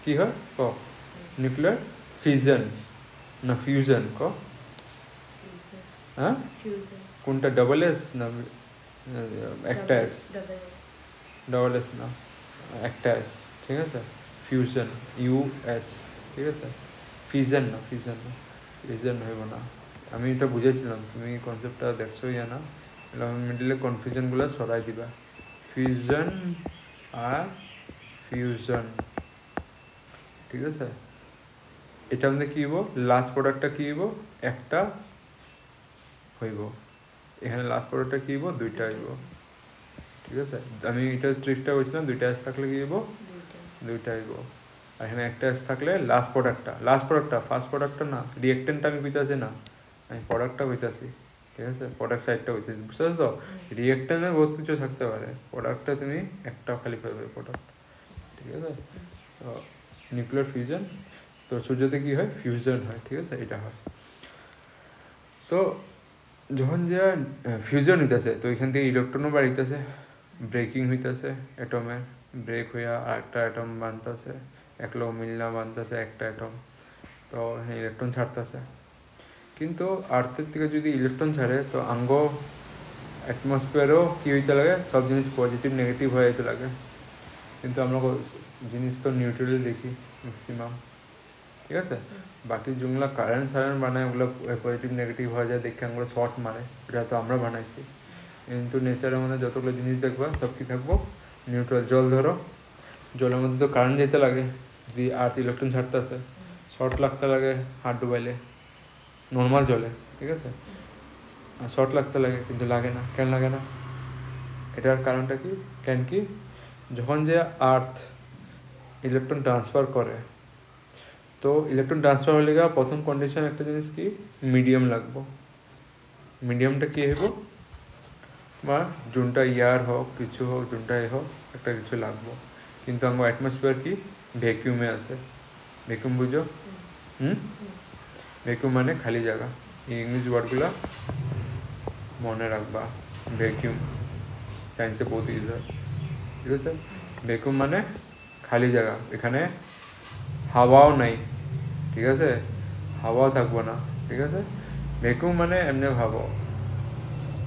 [SPEAKER 1] কি হয় নিউক্লিয়ার ফিউশন না ফিউশন হ্যাঁ কোনটা ডবল এস না একটা এস ডবল এস না একটা এস ঠিক আছে ফিউশন ইউএস ঠিক আছে ফিউশন না ফিউশন হইব না আমি এটা বুঝেছিলাম তুমি কনসেপ্টটা দেখছো না মিডিলে কনফিউশনগুলো সরাই দিবা ফিউশন আর ফিউশন ঠিক আছে এটা আমাদের কী হইব লাস্ট প্রোডাক্টটা কী হইব একটা হইব এখানে লাস্ট প্রোডাক্টটা কী হইব দুইটা হইব ঠিক আছে আমি এটা ট্রিকটা বলছিলাম দুইটা এস থাকলে কী হইব দুইটা হইব আর এখানে একটা এস থাকলে লাস্ট প্রোডাক্টটা ফার্স্ট প্রোডাক্টটা না রিয়েক্টেন্টটা আমি কইতাছি না আমি প্রোডাক্টটা কইতাছি ঠিক আছে প্রোডাক্ট সাইডটা হইতেছি বুঝতে পারছো তো রিয়েক্টেন্টে বহুত কিছু থাকতে পারে প্রোডাক্টটা তুমি একটা খালি পাবে প্রোডাক্ট ঠিক আছে তো নিউক্লিয়ার ফিউশন তো সূর্যতে কী হয় ফিউশন হয় ঠিক আছে এটা হয় তো যখন যে ফিউশন হইতেছে তো এখান থেকে ইলেকট্রনও বাড়িতেছে ব্রেকিং হইতেছে অ্যাটমের ব্রেক হইয়া আরেকটা অ্যাটম বানতেছে এক লোক মিলনা বানতেছে একটা অ্যাটম তো ইলেকট্রন ছাড়তেছে কিন্তু আর্থের থেকে যদি ইলেকট্রন ছাড়ে তো আঙ্গ অ্যাটমসফিয়ারও কী হইতে লাগে সব জিনিস পজিটিভ নেগেটিভ হয়ে যেতে লাগে কিন্তু আমরা জিনিস তো নিউট্রালি দেখি ম্যাক্সিমাম ঠিক আছে বাকি যেগুলো কারেন্ট বানায় ওগুলো পজিটিভ নেগেটিভ হয়ে যায় দেখে আমরা শর্ট মারে এটা তো আমরা বানাইছি কিন্তু নেচারের মধ্যে যতগুলো জিনিস দেখবা সব কি থাকবো নিউট্রাল জল ধরো জলের মধ্যে তো কারেন্ট যেতে লাগে যদি আর্থ ইলেকট্রন ছাড়তেছে শর্ট লাগতে লাগে হাত ডুবাইলে নর্মাল জলে ঠিক আছে আর শর্ট লাগতে লাগে কিন্তু লাগে না কেন লাগে না এটার কারণটা কি যখন যে আর্থ ইলেকট্রন ট্রান্সফার করে তো ইলেকট্রন ট্রান্সফার হলে প্রথম কন্ডিশন একটা জিনিস কি মিডিয়াম লাগবো মিডিয়ামটা কি হইব বা যোনটা ইয়ার হোক কিছু হোক যোনটা হোক একটা কিছু লাগবো কিন্তু আমার অ্যাটমসফিয়ার কি ভ্যাকিউমে আছে ভ্যাকিউম বুঝো ভ্যাকিউম মানে খালি জায়গা এই ইংলিশ ওয়ার্ডগুলো মনে রাখবা ভ্যাকিউম সায়েন্সে বহুত ইউজ হয় ঠিক আছে ভ্যাকিউম মানে খালি জায়গা এখানে হাওয়াও নাই ঠিক আছে হাওয়াও থাকবো না ঠিক আছে ভ্যাকুয়াম মানে এমনি ভাবো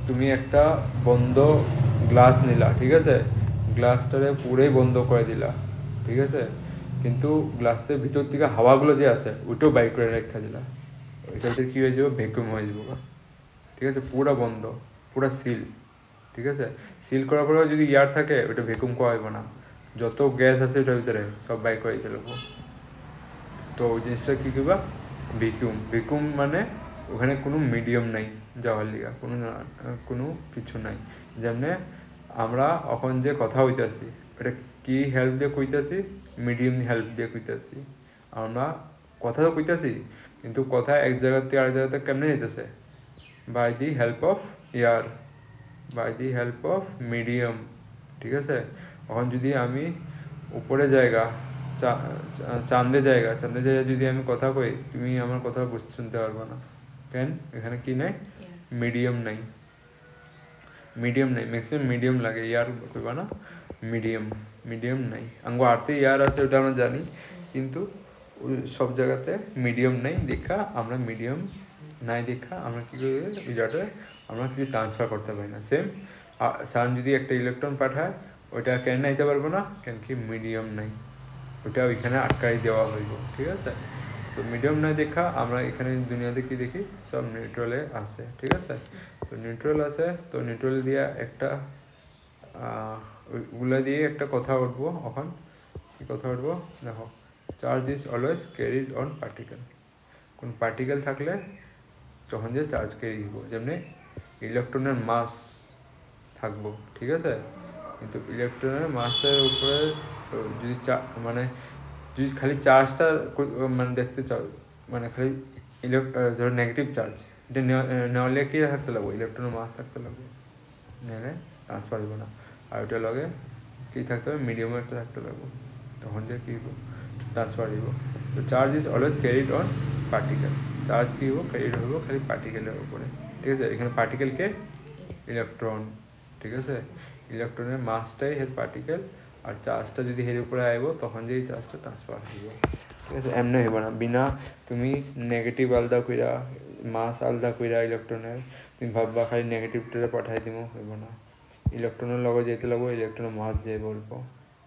[SPEAKER 1] তুমি একটা বন্ধ গ্লাস নিলা ঠিক আছে গ্লাসটারে পুরোই বন্ধ করে দিলা ঠিক আছে কিন্তু গ্লাসের ভিতর থেকে হাওয়াগুলো যে আছে ওইটাও বাইর করে রেখা দিলা ওইটাতে কী হয়ে যাবো ভ্যাকুয়াম হয়ে যাবো ঠিক আছে পুরো বন্ধ পুরো সিল ঠিক আছে সিল করার পরেও যদি ইয়ার থাকে ওইটা ভ্যাকুয়াম করা হইব না যত গ্যাস আছে ওটার ভিতরে সব বাইর করে দিতে লাগবো তো ওই জিনিসটা কী করবা ভ্যাকুয়াম মানে ওখানে কোনো মিডিয়াম নাই যাওয়ার লিগা, কোনো কিছু নাই। যেমনে আমরা এখন যে কথা হইতাছি এটা কি হেল্প দিয়ে কইতাছি, মিডিয়াম হেল্প দিয়ে কইতাছি। আমরা কথা তো কইতাছি কিন্তু কথা এক জায়গা থেকে আরেক জায়গাতে কেমনে যেতেছে, by the help of air, by the help of medium. ঠিক আছে, এখন যদি আমি উপরে জায়গা চাঁদে জায়গা যদি আমি কথা কই, তুমি আমার কথা বুঝতে শুনতে পারবো না। কেন? এখানে কি নাই, মিডিয়াম নাই, মিডিয়াম নাই। ম্যাক্সিমাম মিডিয়াম লাগে, ইয়ার কইবা না, মিডিয়াম নাই। আঙ্গো আরতে ইয়ার আছে ওটা আমরা জানি, কিন্তু সব জায়গাতে মিডিয়াম নাই দেখা আমরা মিডিয়াম নাই দেখা আমরা কি করি, ওইটাতে আমরা কিছু ট্রান্সফার করতে পারি না। সেম সান যদি একটা ইলেকট্রন পাঠায় ওইটা কেন নাইতে পারবো না, কেন কি মিডিয়াম নাই, ওইটা ওইখানে আটকাই দেওয়া হইব। ঠিক আছে, তো মিডিয়াম নাই দেখা আমরা এখানে দুনিয়াতে কি দেখি, সব নিউট্রালে আছে। ঠিক আছে, তো নিউট্রাল আছে, তো নিউট্রাল দিয়া একটা ওইগুলা দিয়ে একটা কথা উঠবো। এখন কি কথা উঠবো দেখো, charge is always carried on particle. কোন পার্টিকেল থাকলে তখন যে চার্জ ক্যারি হইব, যেমনি ইলেকট্রনের মাস থাকবো। ঠিক আছে, কিন্তু ইলেকট্রনের মাসের উপরে যদি মানে যদি খালি চার্জটা মানে দেখতে চাও, মানে খালি ধরো নেগেটিভ চার্জ, এটা নেওয়ালে কি থাকতে লাগবো, ইলেকট্রনের মাস থাকতে লাগবে, নেলে ট্রান্সফার হইব না। আর ওইটা লগে কি থাকতে হবে, মিডিয়াম একটা থাকতে লাগবো, তখন যে কী হইব, ট্রান্সফার হইব। তো charge is always carried on particle. Charge কী হইব, ক্যারিড হইব খালি পার্টিকেলের উপরে। ঠিক আছে, এখানে পার্টিকেলকে ইলেকট্রন। ঠিক আছে, ইলেকট্রনের মাসটাই হের পার্টিকেল, আর চার্জটা যদি হের উপরে আইব তখন যে চার্জটা ট্রান্সফার হইব। ঠিক আছে, এমনি হইব না, বিনা তুমি নেগেটিভ আলাদা কইরা মাস আলাদা কইরা ইলেকট্রনের তুমি ভাববা খালি নেগেটিভটা পাঠাই দিব, হইব না। ইলেকট্রনের লগে যেতে লাগবো, ইলেকট্রনের মাস যে বলবো।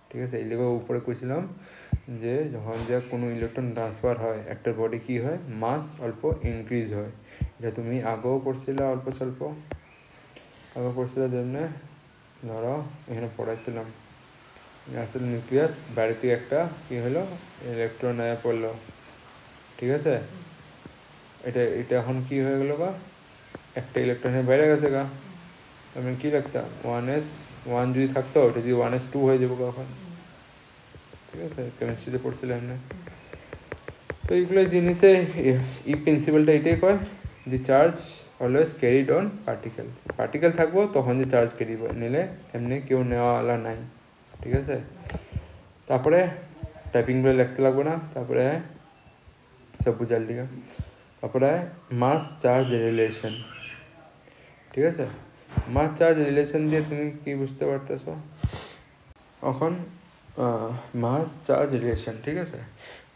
[SPEAKER 1] ঠিক আছে, এই লিগে উপরে কইছিলাম যে যখন যে কোনো ইলেকট্রন ট্রান্সফার হয় একটা বডি কি হয়, মাস অল্প ইনক্রিজ হয়। এটা তুমি আগেও পড়ছিলে অল্প স্বল্প, আগে পড়ছিলে, যেমনে ধরো এখানে পড়াইছিলাম আসলে নিউক্লিয়াস বাইরে থেকে একটা কি হলো, ইলেকট্রন আয়া পড়লো। ঠিক আছে, এটা এখন কি হয়ে গেল গা, একটা ইলেকট্রনের বাইরে গেছে গা, আমি কি লিখতাম, 1s1 যদি থাকতো ওটা যদি 1s2 হয়ে যাবো কখন। ঠিক আছে, কেমিস্ট্রিতে পড়ছিলাম না। তো এইগুলো জিনিসে এই প্রিন্সিপালটা এটাই কয় যে charge always carried on particle. Particle থাকবো তখন যে চার্জ ক্যারি হয়, নিলে এমনি কেউ নেওয়াওয়ালা নাই। ঠিক আছে, তারপরে টাইপিংগুলো লিখতে লাগবে না, তারপরে সব বুঝার দিকে, তারপরে মাস চার্জ রিলেশন। ঠিক আছে, মাস চার্জ রিলেশন দিয়ে তুমি কি বুঝতে পারতেছো এখন, মাস চার্জ রিলেশন। ঠিক আছে,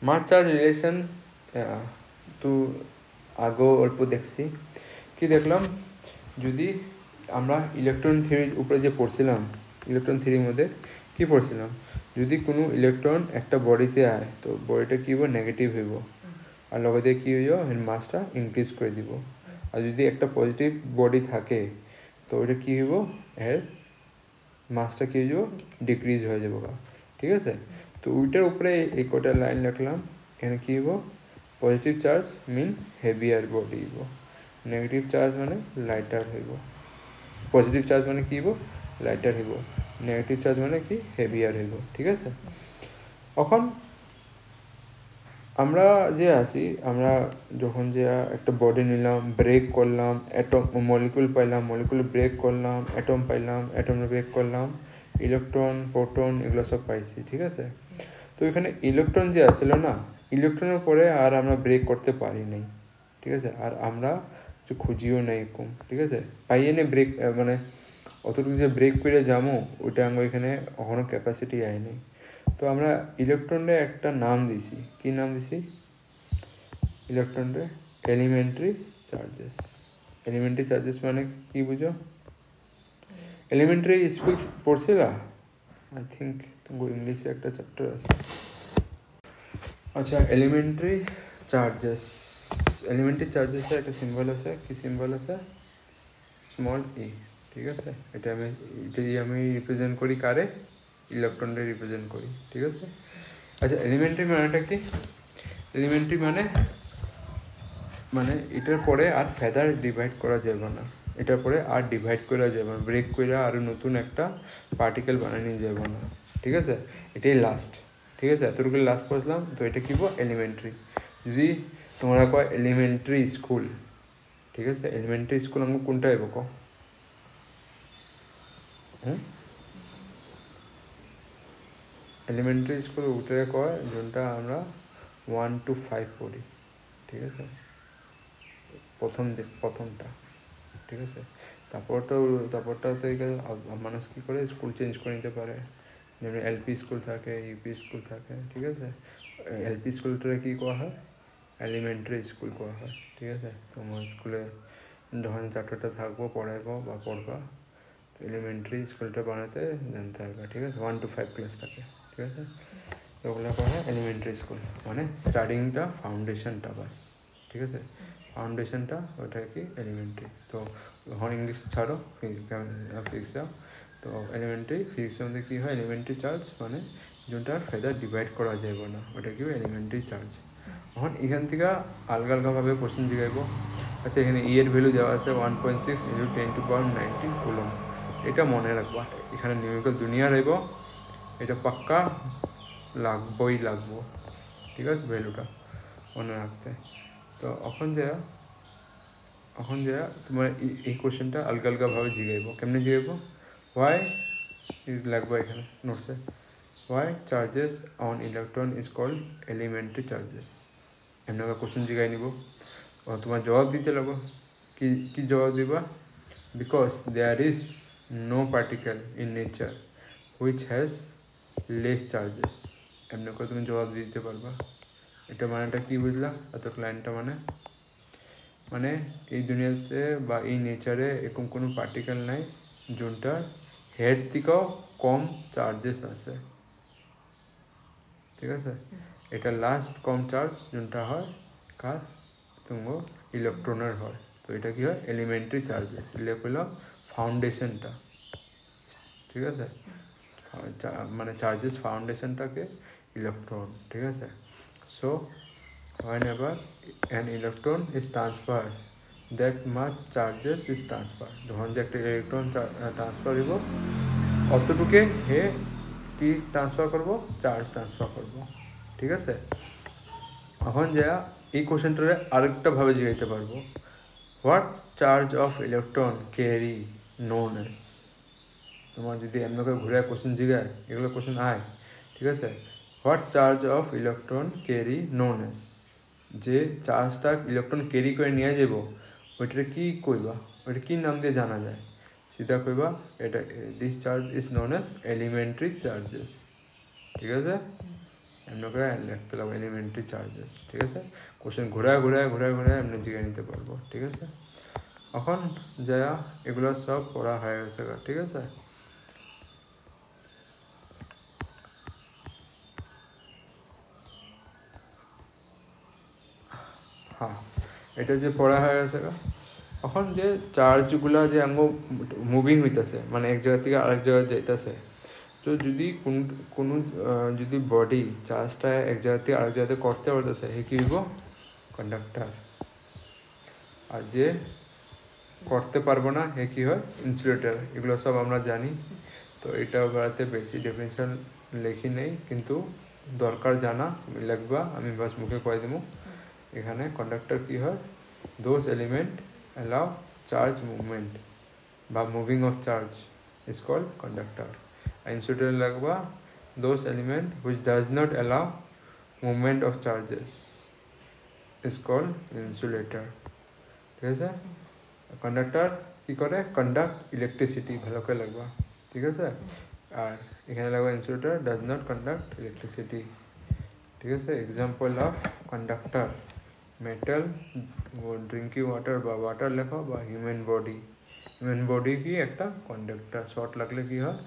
[SPEAKER 1] মাস চার্জ রিলেশন তো আগেও অল্প দেখছি। কি দেখলাম, যদি আমরা ইলেকট্রন থিওরির উপরে যে পড়ছিলাম, ইলেকট্রন থিওরির মধ্যে কি পড়ছিলাম, যদি কোনো ইলেকট্রন একটা বডিতে আয় তো বডিটা কী হইব, নেগেটিভ হইব, আর লগে কী হইব, এর মাসটা ইনক্রিজ করে দিব। আর যদি একটা পজিটিভ বডি থাকে তো ওইটা কী হইব, এর মাসটা কী হইব, ডিক্রিজ হয়ে যাবো। ঠিক আছে, তো ওইটার উপরে এই কটা লাইন লিখলাম। এখানে কী হইব, পজিটিভ চার্জ মিন হেভিয়ার বডি হইব, নেগেটিভ চার্জ মানে লাইটার হইব। পজিটিভ চার্জ মানে কী হইব, লাইটার হইব, নেগেটিভ চার্জ মানে কি, হেভিয়ার হইব। ঠিক আছে, এখন আমরা যে আসি, আমরা যখন যে একটা বডি নিলাম, ব্রেক করলাম, অ্যাটম মলিকুল পাইলাম, মলিকুল ব্রেক করলাম, অ্যাটম পাইলাম, অ্যাটমে ব্রেক করলাম, ইলেকট্রন প্রোটন এগুলো সব পাইছি। ঠিক আছে, তো এখানে ইলেকট্রন যে আসলো না, ইলেকট্রনের পরে আর আমরা ব্রেক করতে পারি নাই। ঠিক আছে, আর আমরা কিছু খুঁজিও নাই কম। ঠিক আছে, পাইয়ে নেই ব্রেক, মানে অতটুকু যে ব্রেক করে যাবো ওইটা আমরা এখানে কখনো ক্যাপাসিটি আইনি। তো আমরা ইলেকট্রনের একটা নাম দিছি, কি নাম দিছি, ইলেকট্রনের এলিমেন্টারি চার্জেস। এলিমেন্টারি চার্জেস মানে কি বুঝো, এলিমেন্টারি স্কুল পড়ছিলা, আই থিঙ্ক তোমার ইংলিশে একটা চ্যাপ্টার আছে। আচ্ছা, এলিমেন্টারি চার্জেস, এলিমেন্টারি চার্জেসের একটা সিম্বল আছে, কি সিম্বল আছে, স্মল ই। ঠিক আছে, এটা দিয়ে আমি রিপ্রেজেন্ট করি কারে, ইলেকট্রনটা রিপ্রেজেন্ট করি। ঠিক আছে, আচ্ছা এলিমেন্টারি মানেটা কি, এলিমেন্টারি মানে মানে এটার পরে আর ফেদার ডিভাইড করা যাবে না, এটার পরে আর ডিভাইড করা যাবে না, ব্রেক করে আরও নতুন একটা পার্টিকেল বানিয়ে নিয়ে যাবে না, ঠিক আছে? এটাই লাস্ট, ঠিক আছে? এতটুকু লাস্ট পড়লাম। তো এটা কি বল, এলিমেন্টারি। যদি তোমরা কয় এলিমেন্টারি স্কুল, ঠিক আছে? এলিমেন্টারি স্কুল আমি কোনটা এবো ক? এলিমেন্টারি স্কুল উঠে কয় যোনটা আমরা 1 to 5 পড়ি, ঠিক আছে? প্রথমটা, ঠিক আছে? তারপরটা তো মানুষ কী করে স্কুল চেঞ্জ করে নিতে পারে, যেমন এলপি স্কুল থাকে, ইউপি স্কুল থাকে, ঠিক আছে? এলপি স্কুলটাকে কী করা হয়, এলিমেন্টারি স্কুল করা হয়, ঠিক আছে? তোমার স্কুলে যখন চ্যাপ্টারটা থাকবো পড়াইবো বা পড়বা, তো এলিমেন্টারি স্কুলটা বানাতে জানতে হবে, ঠিক আছে? 1 to 5 ক্লাস থাকে, ঠিক আছে? তো ওগুলো করা হয় এলিমেন্টারি স্কুল, মানে স্টার্টিংটা, ফাউন্ডেশনটা বাস, ঠিক আছে? ফাউন্ডেশনটা ওটা কি এলিমেন্টারি। তো এখন ইংলিশ ছাড়ো, ফিজিক্স যাও। তো এলিমেন্টারি ফিজিক্সের মধ্যে কী হয়, এলিমেন্টারি চার্জ মানে যোনটা ফেদার ডিভাইড করা যাবে না, ওটা কি এলিমেন্টারি চার্জ। এখন এখান থেকে আলগা আলগাভাবে কোশ্চেন জিগাইব। আচ্ছা, এখানে ই এর ভ্যালু দেওয়া আছে 1.6 × 10⁻19 কুলম। এটা মনে রাখবা, এখানে নিউমেরিক্যাল দুনিয়া রইব, এটা পাক্কা লাগবো, ঠিক আছে? ভ্যালুটা মনে রাখতে। তো এখন তোমার এই কোশ্চেনটা আলগা আলগাভাবে জিগাইব। কেমনে জিগাইব? হোয়াই লাগবো এখানে নোটসে, why charges on electron is called elementary charges, এমনি কোশ্চেন জিগাই নিব। তোমার জবাব দিতে লাগবো। কি জবাব দিবা? Because there is no particle in nature which has less charges, এমনি করে তুমি জবাব দিতে পারবা। এটা মানেটা কি বুঝলা? এত লাইনটা মানে এই দুনিয়াতে বা এই নেচারে এরকম কোনো পার্টিকেল নাই যোনটার হেড থেকেও কম চার্জেস আছে, ঠিক আছে? এটা লাস্ট কম চার্জ যোনটা হয় কার, তোমার ইলেকট্রনের হয়। তো এটা কি হয়, এলিমেন্টারি চার্জেস, এগুলো হলো ফাউন্ডেশনটা, ঠিক আছে? মানে চার্জেস ফাউন্ডেশনটাকে ইলেকট্রন, ঠিক আছে? So whenever an electron is transferred that much charges is transferred, যখন যে একটা ইলেকট্রন ট্রান্সফার হইব অতটুকে হে কি ট্রান্সফার করব, চার্জ ট্রান্সফার করব, ঠিক আছে? এখন যা এই কোশ্চেনটারে আরেকটা ভাবে জিগাইতে পারবো, what charge of electron carry known as. তোমার যদি এমন করে ঘুরে কোশ্চেন জিগায়, এগুলো কোশ্চেন আয়, ঠিক আছে? What charge of electron carry known as, যে চার্জটা ইলেকট্রন ক্যারি করে নিয়ে যাব ওইটা কি কইবা, ওইটা কি নাম দিয়ে জানা যায়? সিধা কইবা এটা this charge is known as elementary charges, ঠিক আছে? এমনি করে লিখতে লাগবে এলিমেন্টারি চার্জেস, ঠিক আছে? কোশ্চেন ঘুরায় এমনি জিগায় নিতে পারবো, ঠিক আছে? এখন যা এগুলো সব পড়া হয়ে গেছে, ঠিক আছে? হ্যাঁ, এটা যে পড়া হয়ে গেছে, এখন যে চার্জগুলা যে আঙ্গ মুভিং হইতেছে, মানে এক জায়গা থেকে আরেক জায়গায় যাইতেছে, তো যদি কোনো যদি বডি চার্জটা এক জায়গা থেকে আরেক জায়গাতে করতে পারতেছে, হে কি হইব, কন্ডাক্টার। আর যে করতে পারবো না হে কি হয়, ইনসুলেটর। এগুলো সব আমরা জানি। তো এটা বেড়াতে বেশি ডেফিনেশন লেখি নেই, কিন্তু দরকার জানা, লিখবা, আমি বাস মুখে কয়ে দেবো। এখানে কন্ডাক্টর কি হয়, those element allow charge movement বা moving of charge is called conductor. Insulator লাগবা, those element which does not allow movement of charges is called insulator, ঠিক আছে? কন্ডাক্টর কি করে, কন্ডাক্ট ইলেকট্রিসিটি, ভালো করে লাগবা, ঠিক আছে? আর এখানে লাগবা insulator does not conduct electricity, ঠিক আছে? Example of conductor, metal, drinking water বা ওয়াটার লেখো, বা হিউম্যান বডি কি একটা কন্ডাক্টর। শর্ট লাগলে কি হয়,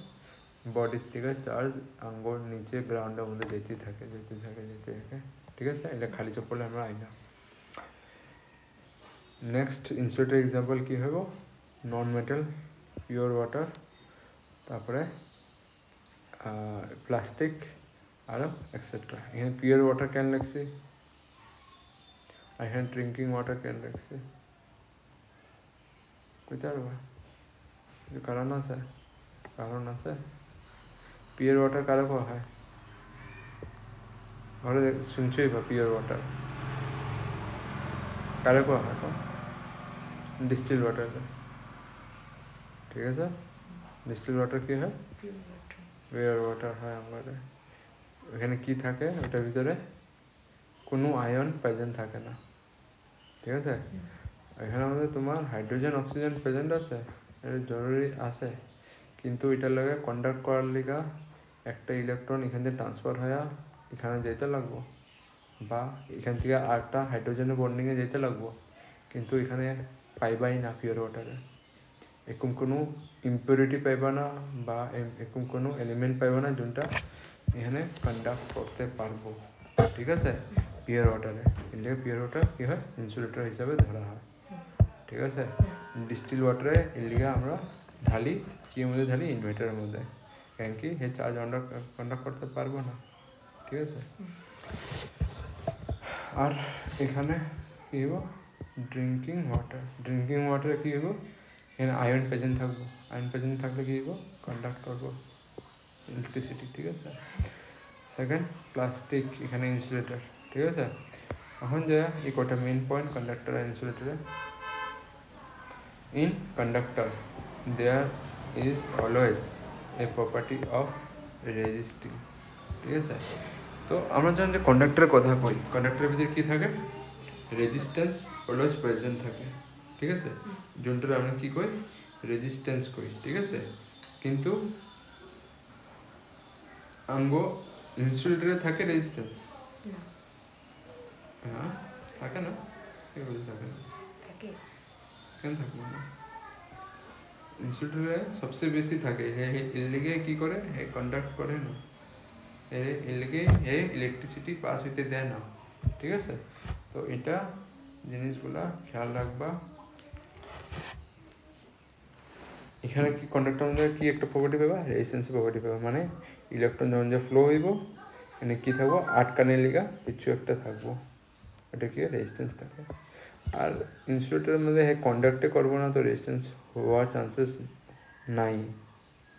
[SPEAKER 1] বডির থেকে চার্জ আঙ্গুর নিচে গ্রাউন্ডের মধ্যে যেতে থাকে, ঠিক আছে? এটা খালি চোখ পড়লে আমরা আই না। নেক্সট ইনসুলেটর এক্সাম্পল কি হইব, নন মেটাল, পিওর ওয়াটার, তারপরে প্লাস্টিক, আরও এক্সেট্রা। এখানে পিওর ওয়াটার কেন লাগছে, এখানে ড্রিঙ্কিং ওয়াটার কেন রাখছি কইতে পারবা কারণ আছে পিওর ওয়াটার কারো কোয়া হয় ঘরে শুনছই বা পিওর ওয়াটার কারো কোয়া হয় তো ডিস্টিল ওয়াটার ঠিক আছে ডিস্টিল ওয়াটার কি হয় পিওর ওয়াটার হয় আমাদের এখানে কি থাকে ওটার ভিতরে কোনো আয়ন প্রেজেন্ট থাকে না ঠিক আছে এখানে আমাদের তোমার হাইড্রোজেন অক্সিজেন প্রেজেন্ট আছে এটা জরুরি আছে কিন্তু এটার লাগে কন্ডাক্ট করার লিগা একটা ইলেকট্রন এখান থেকে ট্রান্সফার হয়ে এখানে যেতে লাগবো বা এখান থেকে আরেকটা হাইড্রোজেনের বন্ডিংয়ে যেতে লাগবো কিন্তু এখানে পাইবাই না পিওর ওয়াটারে এরকম কোনো ইম্পিউরিটি পাইবা না বা এরকম কোনো এলিমেন্ট পাইবা না যোনটা এখানে কন্ডাক্ট করতে পারবো ঠিক আছে পিওর ওয়াটারে এর লিগে পিওর ওয়াটার কি হয় ইনসুলেটর হিসাবে ধরা হয় ঠিক আছে ডিস্টিল ওয়াটারে এর লিগে আমরা ঢালি কি মধ্যে ঢালি ইনভার্টারের মধ্যে কেন কি হে চার্জ কন্ডাক্ট করতে পারবো না ঠিক আছে আর এখানে কি হবো ড্রিঙ্কিং ওয়াটারে কি হবো এখানে আয়ন প্রেজেন্ট থাকবো আয়ন প্রেজেন্ট থাকলে কি হবো কন্ডাক্ট করবো ইলেকট্রিসিটি ঠিক আছে সেকেন্ড প্লাস্টিক এখানে ইনসুলেটর ঠিক আছে এখন যা এই কটা মেইন পয়েন্ট কন্ডাক্টর আর ইনসুলেটরে in conductor there is always a property of resisting ঠিক আছে তো আমরা যখন যে কন্ডাক্টরের কথা কই কন্ডাক্টরের ভিতরে কি থাকে রেজিস্ট্যান্স অলওয়েজ প্রেজেন্ট থাকে ঠিক আছে যোনটার আমরা কি কই রেজিস্ট্যান্স কই ঠিক আছে কিন্তু আঙ্গ ইনসুলেটরে থাকে রেজিস্ট্যান্স হ্যাঁ থাকে না কি বলতে থাকে না থাকে কেন থাকবে না ইনসুলেটরে সবচেয়ে বেশি থাকে এর লিগে কি করে কন্ডাক্ট করে না এর লিগে ইলেকট্রিসিটি পাস হইতে দেয় না ঠিক আছে তো এটা জিনিসগুলা খেয়াল রাখবা এখানে কি কন্ডাক্টর মধ্যে কি একটা প্রপার্টি পাবা রেজিস্ট্যান্স প্রপার্টি পাবা মানে ইলেকট্রন যখন যে ফ্লো হইব এখানে কি থাকবো আটকানের লিগা কিছু একটা থাকবো এটা কি রেজিস্ট্যান্স থাকে আর ইনসুলেটরের মধ্যে কন্ডাক্টে করবো না তো রেজিস্ট্যান্স হওয়ার চান্সেস নাই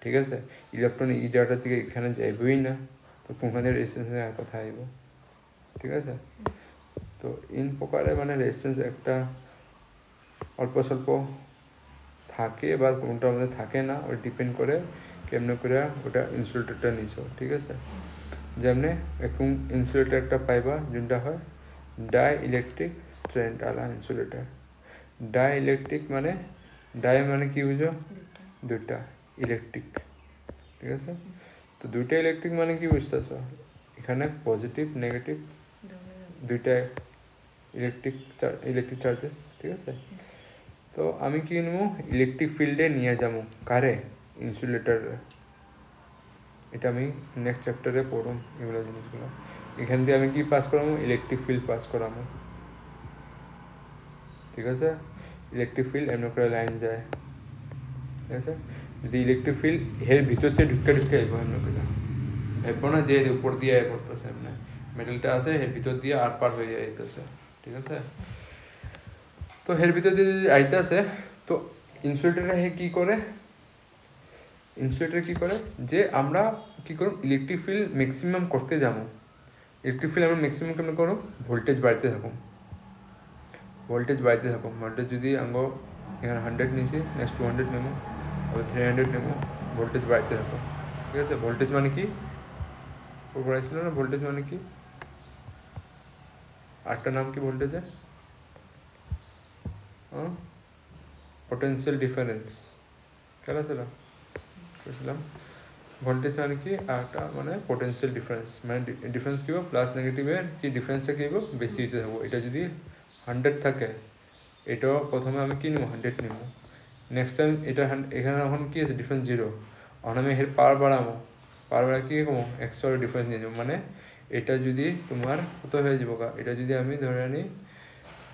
[SPEAKER 1] ঠিক আছে ইলেকট্রন এই জায়গাটার থেকে এখানে যাইবই না তো কোনখানে রেজিস্ট্যান্সের কথা আইব ঠিক আছে তো ইন প্রকারে মানে রেজিস্ট্যান্স একটা অল্প স্বল্প থাকে বা কোনটার মধ্যে থাকে না ওটা ডিপেন্ড করে কেমনে করে ওটা ইনসুলেটরটা নিছো ঠিক আছে যেমনি এরকম ইনসুলেটর একটা পাইবা যোনটা হয় ডাই ইলেকট্রিক স্ট্রেন্থ আলা ইনসুলেটর ডাই ইলেকট্রিক মানে ডাই মানে কি বুঝো দুটা ইলেকট্রিক ঠিক আছে তো দুইটা ইলেকট্রিক মানে কি বুঝতেছ এখানে পজিটিভ নেগেটিভ দুইটা ইলেকট্রিক চার্জেস ঠিক আছে তো আমি কি নেবো ইলেকট্রিক ফিল্ডে নিয়ে যাবো কারে ইনসুলেটর এটা আমি নেক্সট চ্যাপ্টারে পড়ুম এগুলো জিনিসগুলো এখান দিয়ে আমি কি পাস করাবো ইলেকট্রিক ফিল্ড পাস করাবো ঠিক আছে ইলেকট্রিক ফিল্ড এমন করে লাইন যায় ঠিক আছে যদি ইলেকট্রিক ফিল্ড এর ভিতর থেকে ঢুকে আইব এমন করে ভাববো না যে উপর দিয়ে আয় পড়তেছে এমনি মেটালটা আছে এর ভিতর দিয়ে আর পার হয়ে যাইতেছে ঠিক আছে তো এর ভিতর দিয়ে যদি আইতেছে তো ইনসুলেটরে কি করে যে আমরা কি করব ইলেকট্রিক ফিল্ড ম্যাক্সিমাম করতে যাবো ইলেকট্রিক ফিল্ড আমরা ম্যাক্সিমাম কেমন করব ভোল্টেজ বাড়তে থাকুন ভোল্টেজ যদি আঙ্গো এখানে 100 নিছি নেক্সট 200 নেবো আবার 300 নেবো ভোল্টেজ বাড়তে থাকুন ঠিক আছে ভোল্টেজ মানে কি পড়াইছিল না ভোল্টেজ মানে কি আটটা নাম কি ভোল্টেজে পোটেনশিয়াল ডিফারেন্স খেলা ছিল বুঝলাম ভোল্টেজ মানে কি আরেকটা মানে পোটেনশিয়াল ডিফারেন্স মানে ডিফারেন্স কি প্লাস নেগেটিভের কি ডিফারেন্সটা কি বেশি দিতে থাকবো এটা যদি 100 থাকে এটাও প্রথমে আমি কি নেব 100 নেব নেক্সট টাইম এটা এখানে এখন কি আছে ডিফারেন্স 0 এখন আমি এর পাওয়ার বাড়াবো কি কমো 100 ডিফারেন্স নিয়ে যাবো মানে এটা যদি তোমার কত হয়ে যাবো এটা যদি আমি ধরে আনি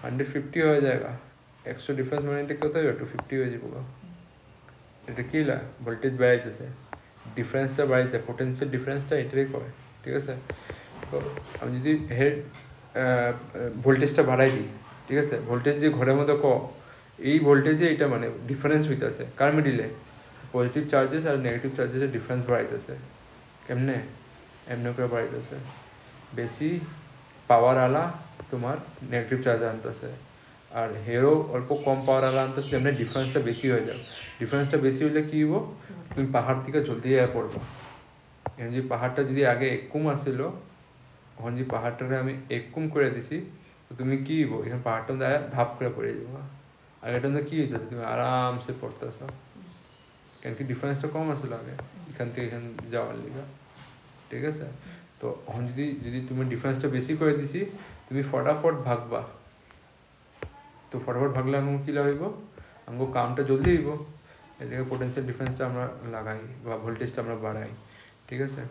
[SPEAKER 1] 150 হয়ে যায় 100 ডিফারেন্স মানে এটা কত হবে 250 হয়ে যাবো এটা কি লা ভোল্টেজ বাড়াইতেছে ডিফারেন্সটা বাড়াইতে পোটেনশিয়াল ডিফারেন্সটা এটাই করে ঠিক আছে তো আমি যদি হেড ভোল্টেজটা বাড়াই দিই, ঠিক আছে? ভোল্টেজ যে ঘরের মধ্যে এই ভোল্টেজে এটা মানে ডিফারেন্স হইতেছে কার মিডিলে, পজিটিভ চার্জেস আর নেগেটিভ চার্জেসের ডিফারেন্স বাড়াইতেছে। কেমনে? এমনি করে বাড়াইতেছে। বেশি পাওয়ার আলা তোমার নেগেটিভ চার্জ আনতেছে, আর হেরো অল্প কম পাওয়ার আলা আনতেছে, যেমনি ডিফারেন্সটা বেশি হয়ে যাবে। ডিফারেন্সটা বেশি হলে কী হবো, তুমি পাহাড় থেকে জলদি যাওয়া পড়বো। এখন যে পাহাড়টা যদি আগে একুম আসছিল, এখন যে পাহাড়টাকে আমি একুম করে দিছি, তো তুমি কী হবো, এখানে পাহাড়টা মধ্যে ধাপ করে পড়ে যাবো। আর এটা মধ্যে কী হইতেছে, তুমি আরামসে পড়তেছ, কেন কি ডিফারেন্সটা কম আসলো আগে এখান থেকে এখান যাওয়ার লিগা, ঠিক আছে? তো এখন যদি যদি তুমি ডিফারেন্সটা বেশি করে দিছি, তুমি ফটাফট ভাগবা, তো ফটাফট ভাগলে আমি কী লাগাইব, আমাকে কামটা জলদি হইব। এদিকে পোটেন্সিয়াল ডিফারেন্সটা আমরা লাগাই বা ভোল্টেজটা আমরা বাড়াই, ঠিক আছে?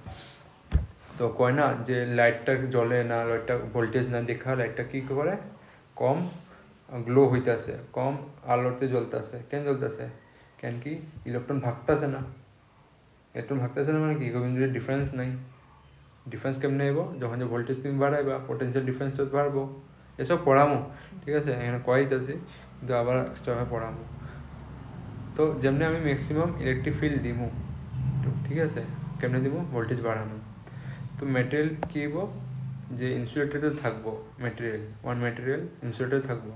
[SPEAKER 1] তো কয় না যে লাইটটা জ্বলে না, লাইটটা ভোল্টেজ না দেখা লাইটটা কী করে, কম গ্লো হইতেছে, কম আলোতে জ্বলতেছে। কেন জ্বলতেছে? কেন কি ইলেকট্রন ভাগতেছে না। ইলেকট্রন ভাগতেছে না মানে কি, গোবিন্দের ডিফারেন্স নাই। ডিফারেন্স কেমনে আইব, যখন যে ভোল্টেজ তুমি বাড়াইবা পোটেন্সিয়াল ডিফারেন্সটা বাড়বো। এসব পড়ামো, ঠিক আছে? এখানে কয়াইতেছি কিন্তু আবার এক্সট্রাভাবে পড়ামো। তো যেমনি আমি ম্যাক্সিমাম ইলেকট্রিক ফিল্ড দিমু, ঠিক আছে? কেমনে দিব, ভোল্টেজ বাড়ানো। তো ম্যাটেরিয়াল কী হইব, যে ইনসুলেটেড থাকবো, ওয়ান ম্যাটেরিয়াল ইনসুলেটেড থাকবো,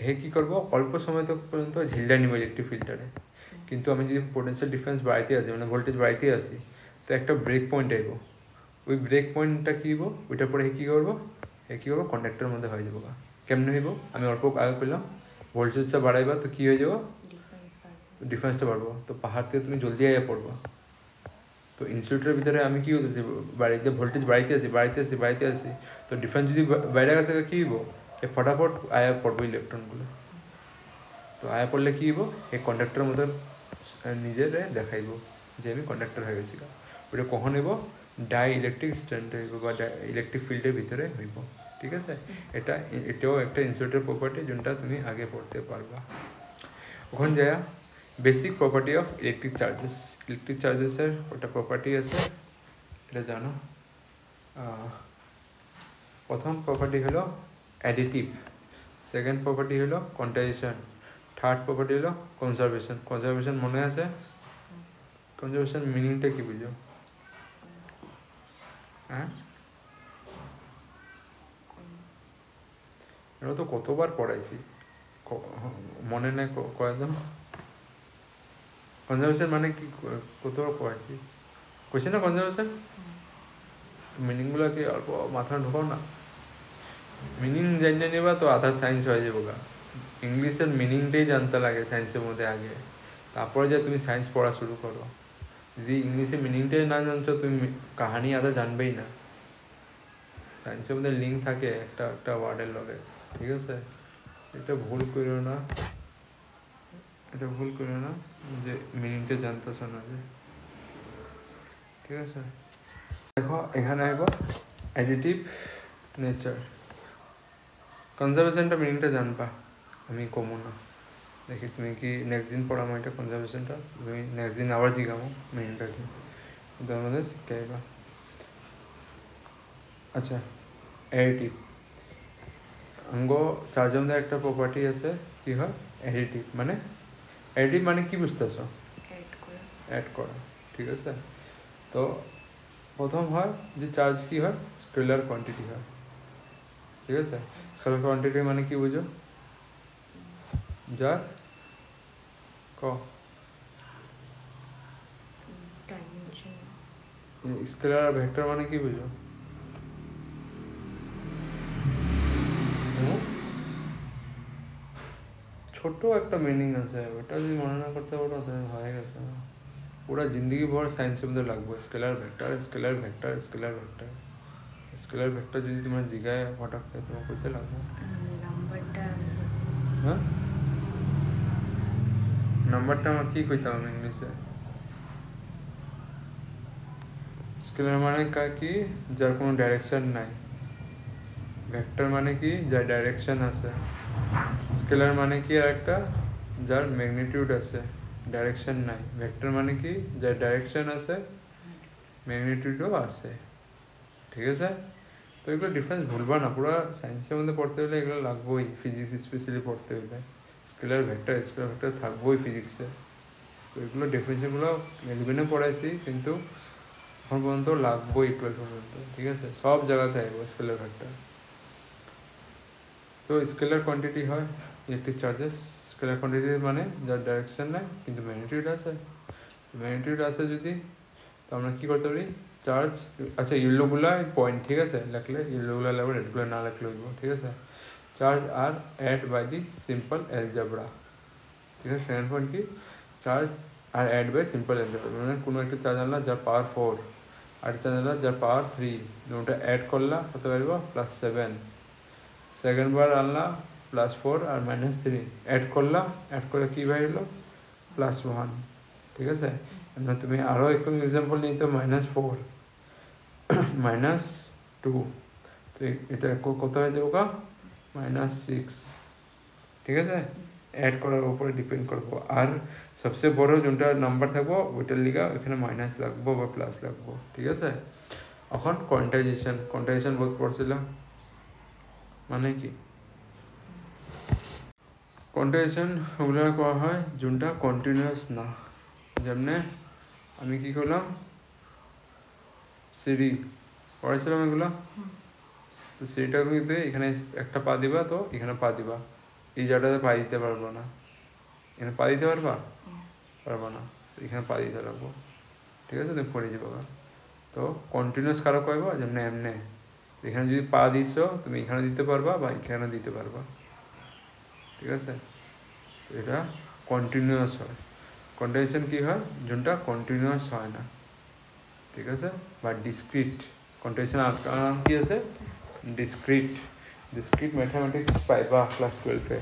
[SPEAKER 1] হে কী করবো, অল্প সময় তক পর্যন্ত ঝিল্ডা নিব ইলেকট্রিক ফিল্টারে। কিন্তু আমি যদি পোটেন্সিয়াল ডিফারেন্স বাড়াইতে আসি, মানে ভোল্টেজ বাড়াইতে আসি, তো একটা ব্রেক পয়েন্ট আইব। ওই ব্রেক পয়েন্টটা কী হইব, ওইটার পরে কী করবো, কী করবো, কন্ডাক্টরের মধ্যে হয়ে যাবো। কেমনে হইব, আমি অল্প আগে করলাম, ভোল্টেজটা বাড়াইবা তো কী হয়ে যাবো, ডিফারেন্সটা বাড়বো, তো পাহাড় থেকে তুমি জলদি আইয়া পড়বো। তো ইনস্টিটিউটের ভিতরে আমি কী হতেছি, বাড়িতে ভোল্টেজ বাড়াইতে আসি, তো ডিফারেন্স যদি বাইরে গেছে কী হইব, ফটাফট আয়া পড়বো ইলেকট্রনগুলো। তো আয়া পড়লে কী হইব, এই কন্ডাক্টরের মধ্যে নিজের দেখাইব যে আমি কন্ডাক্টর হয়ে গেছি। ওটা কখন হইব, ডাই ইলেকট্রিক স্ট্যান্ড হইব বা ইলেকট্রিক ফিল্ডের ভিতরে হইব, ঠিক আছে? এটাও একটা ইনস্টিটিউটের প্রপার্টি, যেটা তুমি আগে পড়তে পারবা। ওখান যায় basic property of electric charges. Electric চার্জেসের ওটা প্রপার্টি আছে, এটা জানো। প্রথম প্রপার্টি হলো অ্যাডিটিভ, সেকেন্ড প্রপার্টি হলো কোয়ান্টাইজেশন, থার্ড প্রপার্টি হলো কনজারভেশন। কনজারভেশন মনে আছে? কনজারভেশন মিনিংটা কি বুঝো? হ্যাঁ, এটা তো কতবার পড়াইছি, মনে নেই কয়েকজন। কনজারভেশন মানে কি, কতবার পড়াইছি, কইছি না কনজারভেশন? মিনিংগুলোকে অল্প মাথা ঢোকাও না, মিনিং জানিয়ে নেবা তো আধা সায়েন্স হয়ে যাবো গা। ইংলিশের মিনিংটাই জানতে লাগে সায়েন্সের মধ্যে আগে, তারপরে যে তুমি সায়েন্স পড়া শুরু করো। যদি ইংলিশের মিনিংটাই না জানছো, তুমি কাহানি আধা জানবেই না। সায়েন্সের মধ্যে লিঙ্ক থাকে একটা একটা ওয়ার্ডের লগে, ঠিক আছে? এটা ভুল করো না, যে মিনিংটা জানতেছ না যে, ঠিক আছে? দেখো এখানে আসবো অ্যাডিটিভ নেচার। কনজারভেশনটা মিনিংটা জানবা, আমি কমো না। দেখি তুমি কি নেক্সট দিন পড়ামো এটা কনজারভেশনটা, তুমি নেক্সট দিন আবার জিগামো মিনিংটা কি, তার মধ্যে শিখাইবা। আচ্ছা, অ্যাডিটিভ আঙ্গো চার্জের মধ্যে একটা প্রপার্টি আছে, কি হয় অ্যাডিটিভ মানে। অ্যাডিটিভ মানে কি বুঝতেছো? অ্যাড করা, ঠিক আছে? তো প্রথম হয় যে চার্জ কি হয়, স্কেলার কোয়ান্টিটি হয়, ঠিক আছে? স্কেলার কোয়ান্টিটি মানে কি বুঝো, যার স্কেলার ভেক্টর মানে কি বুঝো? ছোট একটা মিনিং আছে, ওটা যদি মনে না করতে পারো তাহলে হয়ে গেছে, পুরা জিন্দগি ভর সায়েন্সের মধ্যে লাগবে। Scalar vector, scalar vector, scalar vector, scalar vector যদি তোমার জিগায় হঠাৎ করে তোমার করতে লাগবে। হ্যাঁ, নাম্বারটা আমার কি কইতাম আমি ইংলিশে? স্কেলার মানে কি, যার কোনো ডাইরেকশন নাই। ভেক্টর মানে কি, যার ডাইরেকশন আছে। স্কেলার মানে কি আর একটা, যার ম্যাগনিটিউড আছে, ডাইরেকশন নাই। ভেক্টর মানে কি, যার ডাইরেকশন আছে, ম্যাগনিটিউডও আছে, ঠিক আছে? তো এগুলো ডিফারেন্স ভুলবা না, পুরো সায়েন্সের মধ্যে পড়তে হলে এগুলো লাগবেই, ফিজিক্স স্পেশালি পড়তে হলে স্কেলার ভেক্টর থাকবোই ফিজিক্সে। তো এগুলো ডেফিনেশনগুলো 11-এ পড়াইছি, কিন্তু এখন পর্যন্ত লাগবোই 12 পর্যন্ত, ঠিক আছে? সব জায়গাতে আসবো স্কেলার ভেক্টর। তো স্কেলার কোয়ান্টিটি হয় ইলেকট্রিক চার্জেস। স্কেলার কোয়ান্টিটি মানে যার ডাইরেকশন নেই কিন্তু ম্যাগনিটিউড আছে। ম্যাগনিটিউড আছে যদি, তো আমরা কী করতে পারি, চার্জ, আচ্ছা ইয়েলোগুলা পয়েন্ট, ঠিক আছে, লিখলে ইয়েলোগুলা লাগবে, রেডগুলো না লিখলে হইব, ঠিক আছে? Charge are add by the simple algebra, ঠিক আছে? সেকেন্ড পয়েন্ট কি, charge are add by simple algebra, মানে কোনো একটা চার্জ আনলা যার পাওয়ার 4 আর চার্জ আনলা যার পাওয়ার 3, দুটো অ্যাড করলা কত পারব, +7। সেকেন্ড বার আনলা +4 আর -3 অ্যাড করলা, অ্যাড করে কী বাইরলো, +1, ঠিক আছে? এবার তুমি আরও একটু এক্সাম্পল নিতে, -4 -2, তো এটা কত হয়ে যাবো, -6, ঠিক আছে? অ্যাড করার উপরে ডিপেন্ড করবো। আর সবচেয়ে বড় যোনটা নাম্বার থাকবো ওইটার লিগা এখানে মাইনাস লাগবো বা প্লাস লাগবো, ঠিক আছে? এখন কোয়ান্টাইজেশন বহুত পড়ছিলাম, মানে কি কোয়ান্টাইজেশন, ওগুলো করা হয় যোনটা কন্টিনিউয়াস না। যেমনে আমি কি করলাম, সিঁড়ি পড়েছিলাম এগুলো, তো সিঁড়িটা কিন্তু এখানে একটা পা দিবা, তো এখানে পা দিবা, এই জায়গাটাতে পা দিতে পারবো না, এখানে পা দিতে পারবা, পারবো না, এখানে পা দিতে লাগবো, ঠিক আছে? তুমি পড়ে যাবো। তো কন্টিনিউয়াস কারো কইব, যেমন এমনে এখানে যদি পা দিছ তুমি এখানে দিতে পারবা বা এখানে দিতে পারবা, ঠিক আছে? এটা কন্টিনিউয়াস হয়। কন্টিনিউশন কি হয়, যোনটা কন্টিনিউয়াস হয় না, ঠিক আছে? বা ডিসক্রিট কন্টিনিউশন আর কি আছে, ডিসক্রিট ম্যাথমেটিক্স পাইবা ক্লাস 12-এ,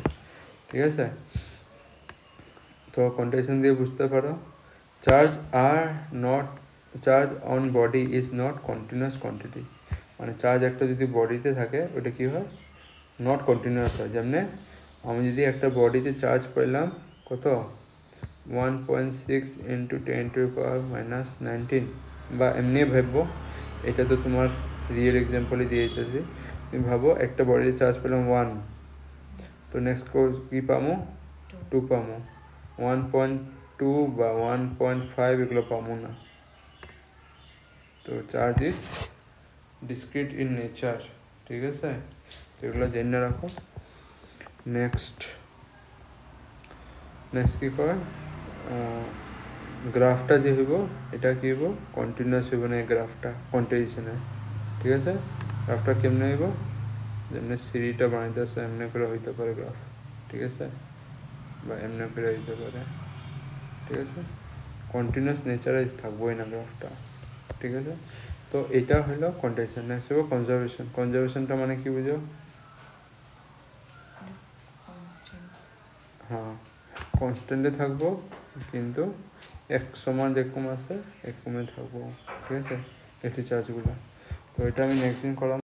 [SPEAKER 1] ঠিক আছে? তো কন্টিনিউশন দিয়ে বুঝতে পারো, charge on body is not continuous quantity, মানে চার্জ একটা যদি বডিতে থাকে ওটা কি হয়, নট কন্টিনিউয়াস হয়। যেমনে আমি যদি একটা বডিতে চার্জ পেলাম কত, 1.6 × 10⁻⁻19, বা এমনি ভাববো, এটা তো তোমার রিয়েল এক্সাম্পলই দিয়ে দিতেছি, তুমি ভাবো একটা বডিতে চার্জ পেলাম 1, তো নেক্সট কি পাবো, 2 পাবো, 1.2 বা 1.5 এগুলো পাবো না। তো charge is discrete in nature, ঠিক আছে? তো এগুলো জেনে রাখো। নেক্সট কি কয়, গ্রাফটা যে হইব এটা কি হইব, কন্টিনিউয়াস হইব না, এই গ্রাফটা কন্টিনিউশনে, ঠিক আছে? গ্রাফটা কেমনে হইব, যেমনি সিঁড়িটা বানাইতেছে এমনি করে হইতে পারে গ্রাফ, ঠিক আছে? বা এমনি করে হইতে পারে, ঠিক আছে? কন্টিনিউয়াস নেচারে থাকবোই না গ্রাফটা, ঠিক আছে? তো এটা হলো কন্টিনিউশন। নেক্সট হইব কনজারভেশনটা মানে কি বুঝো, হ্যাঁ কনস্ট্যান্টে থাকবো, কিন্তু এক সমান যেরকম আছে এরকমে থাকবো, ঠিক আছে? একটি চার্জগুলো। তো এটা আমি নেক্সট দিন করাম।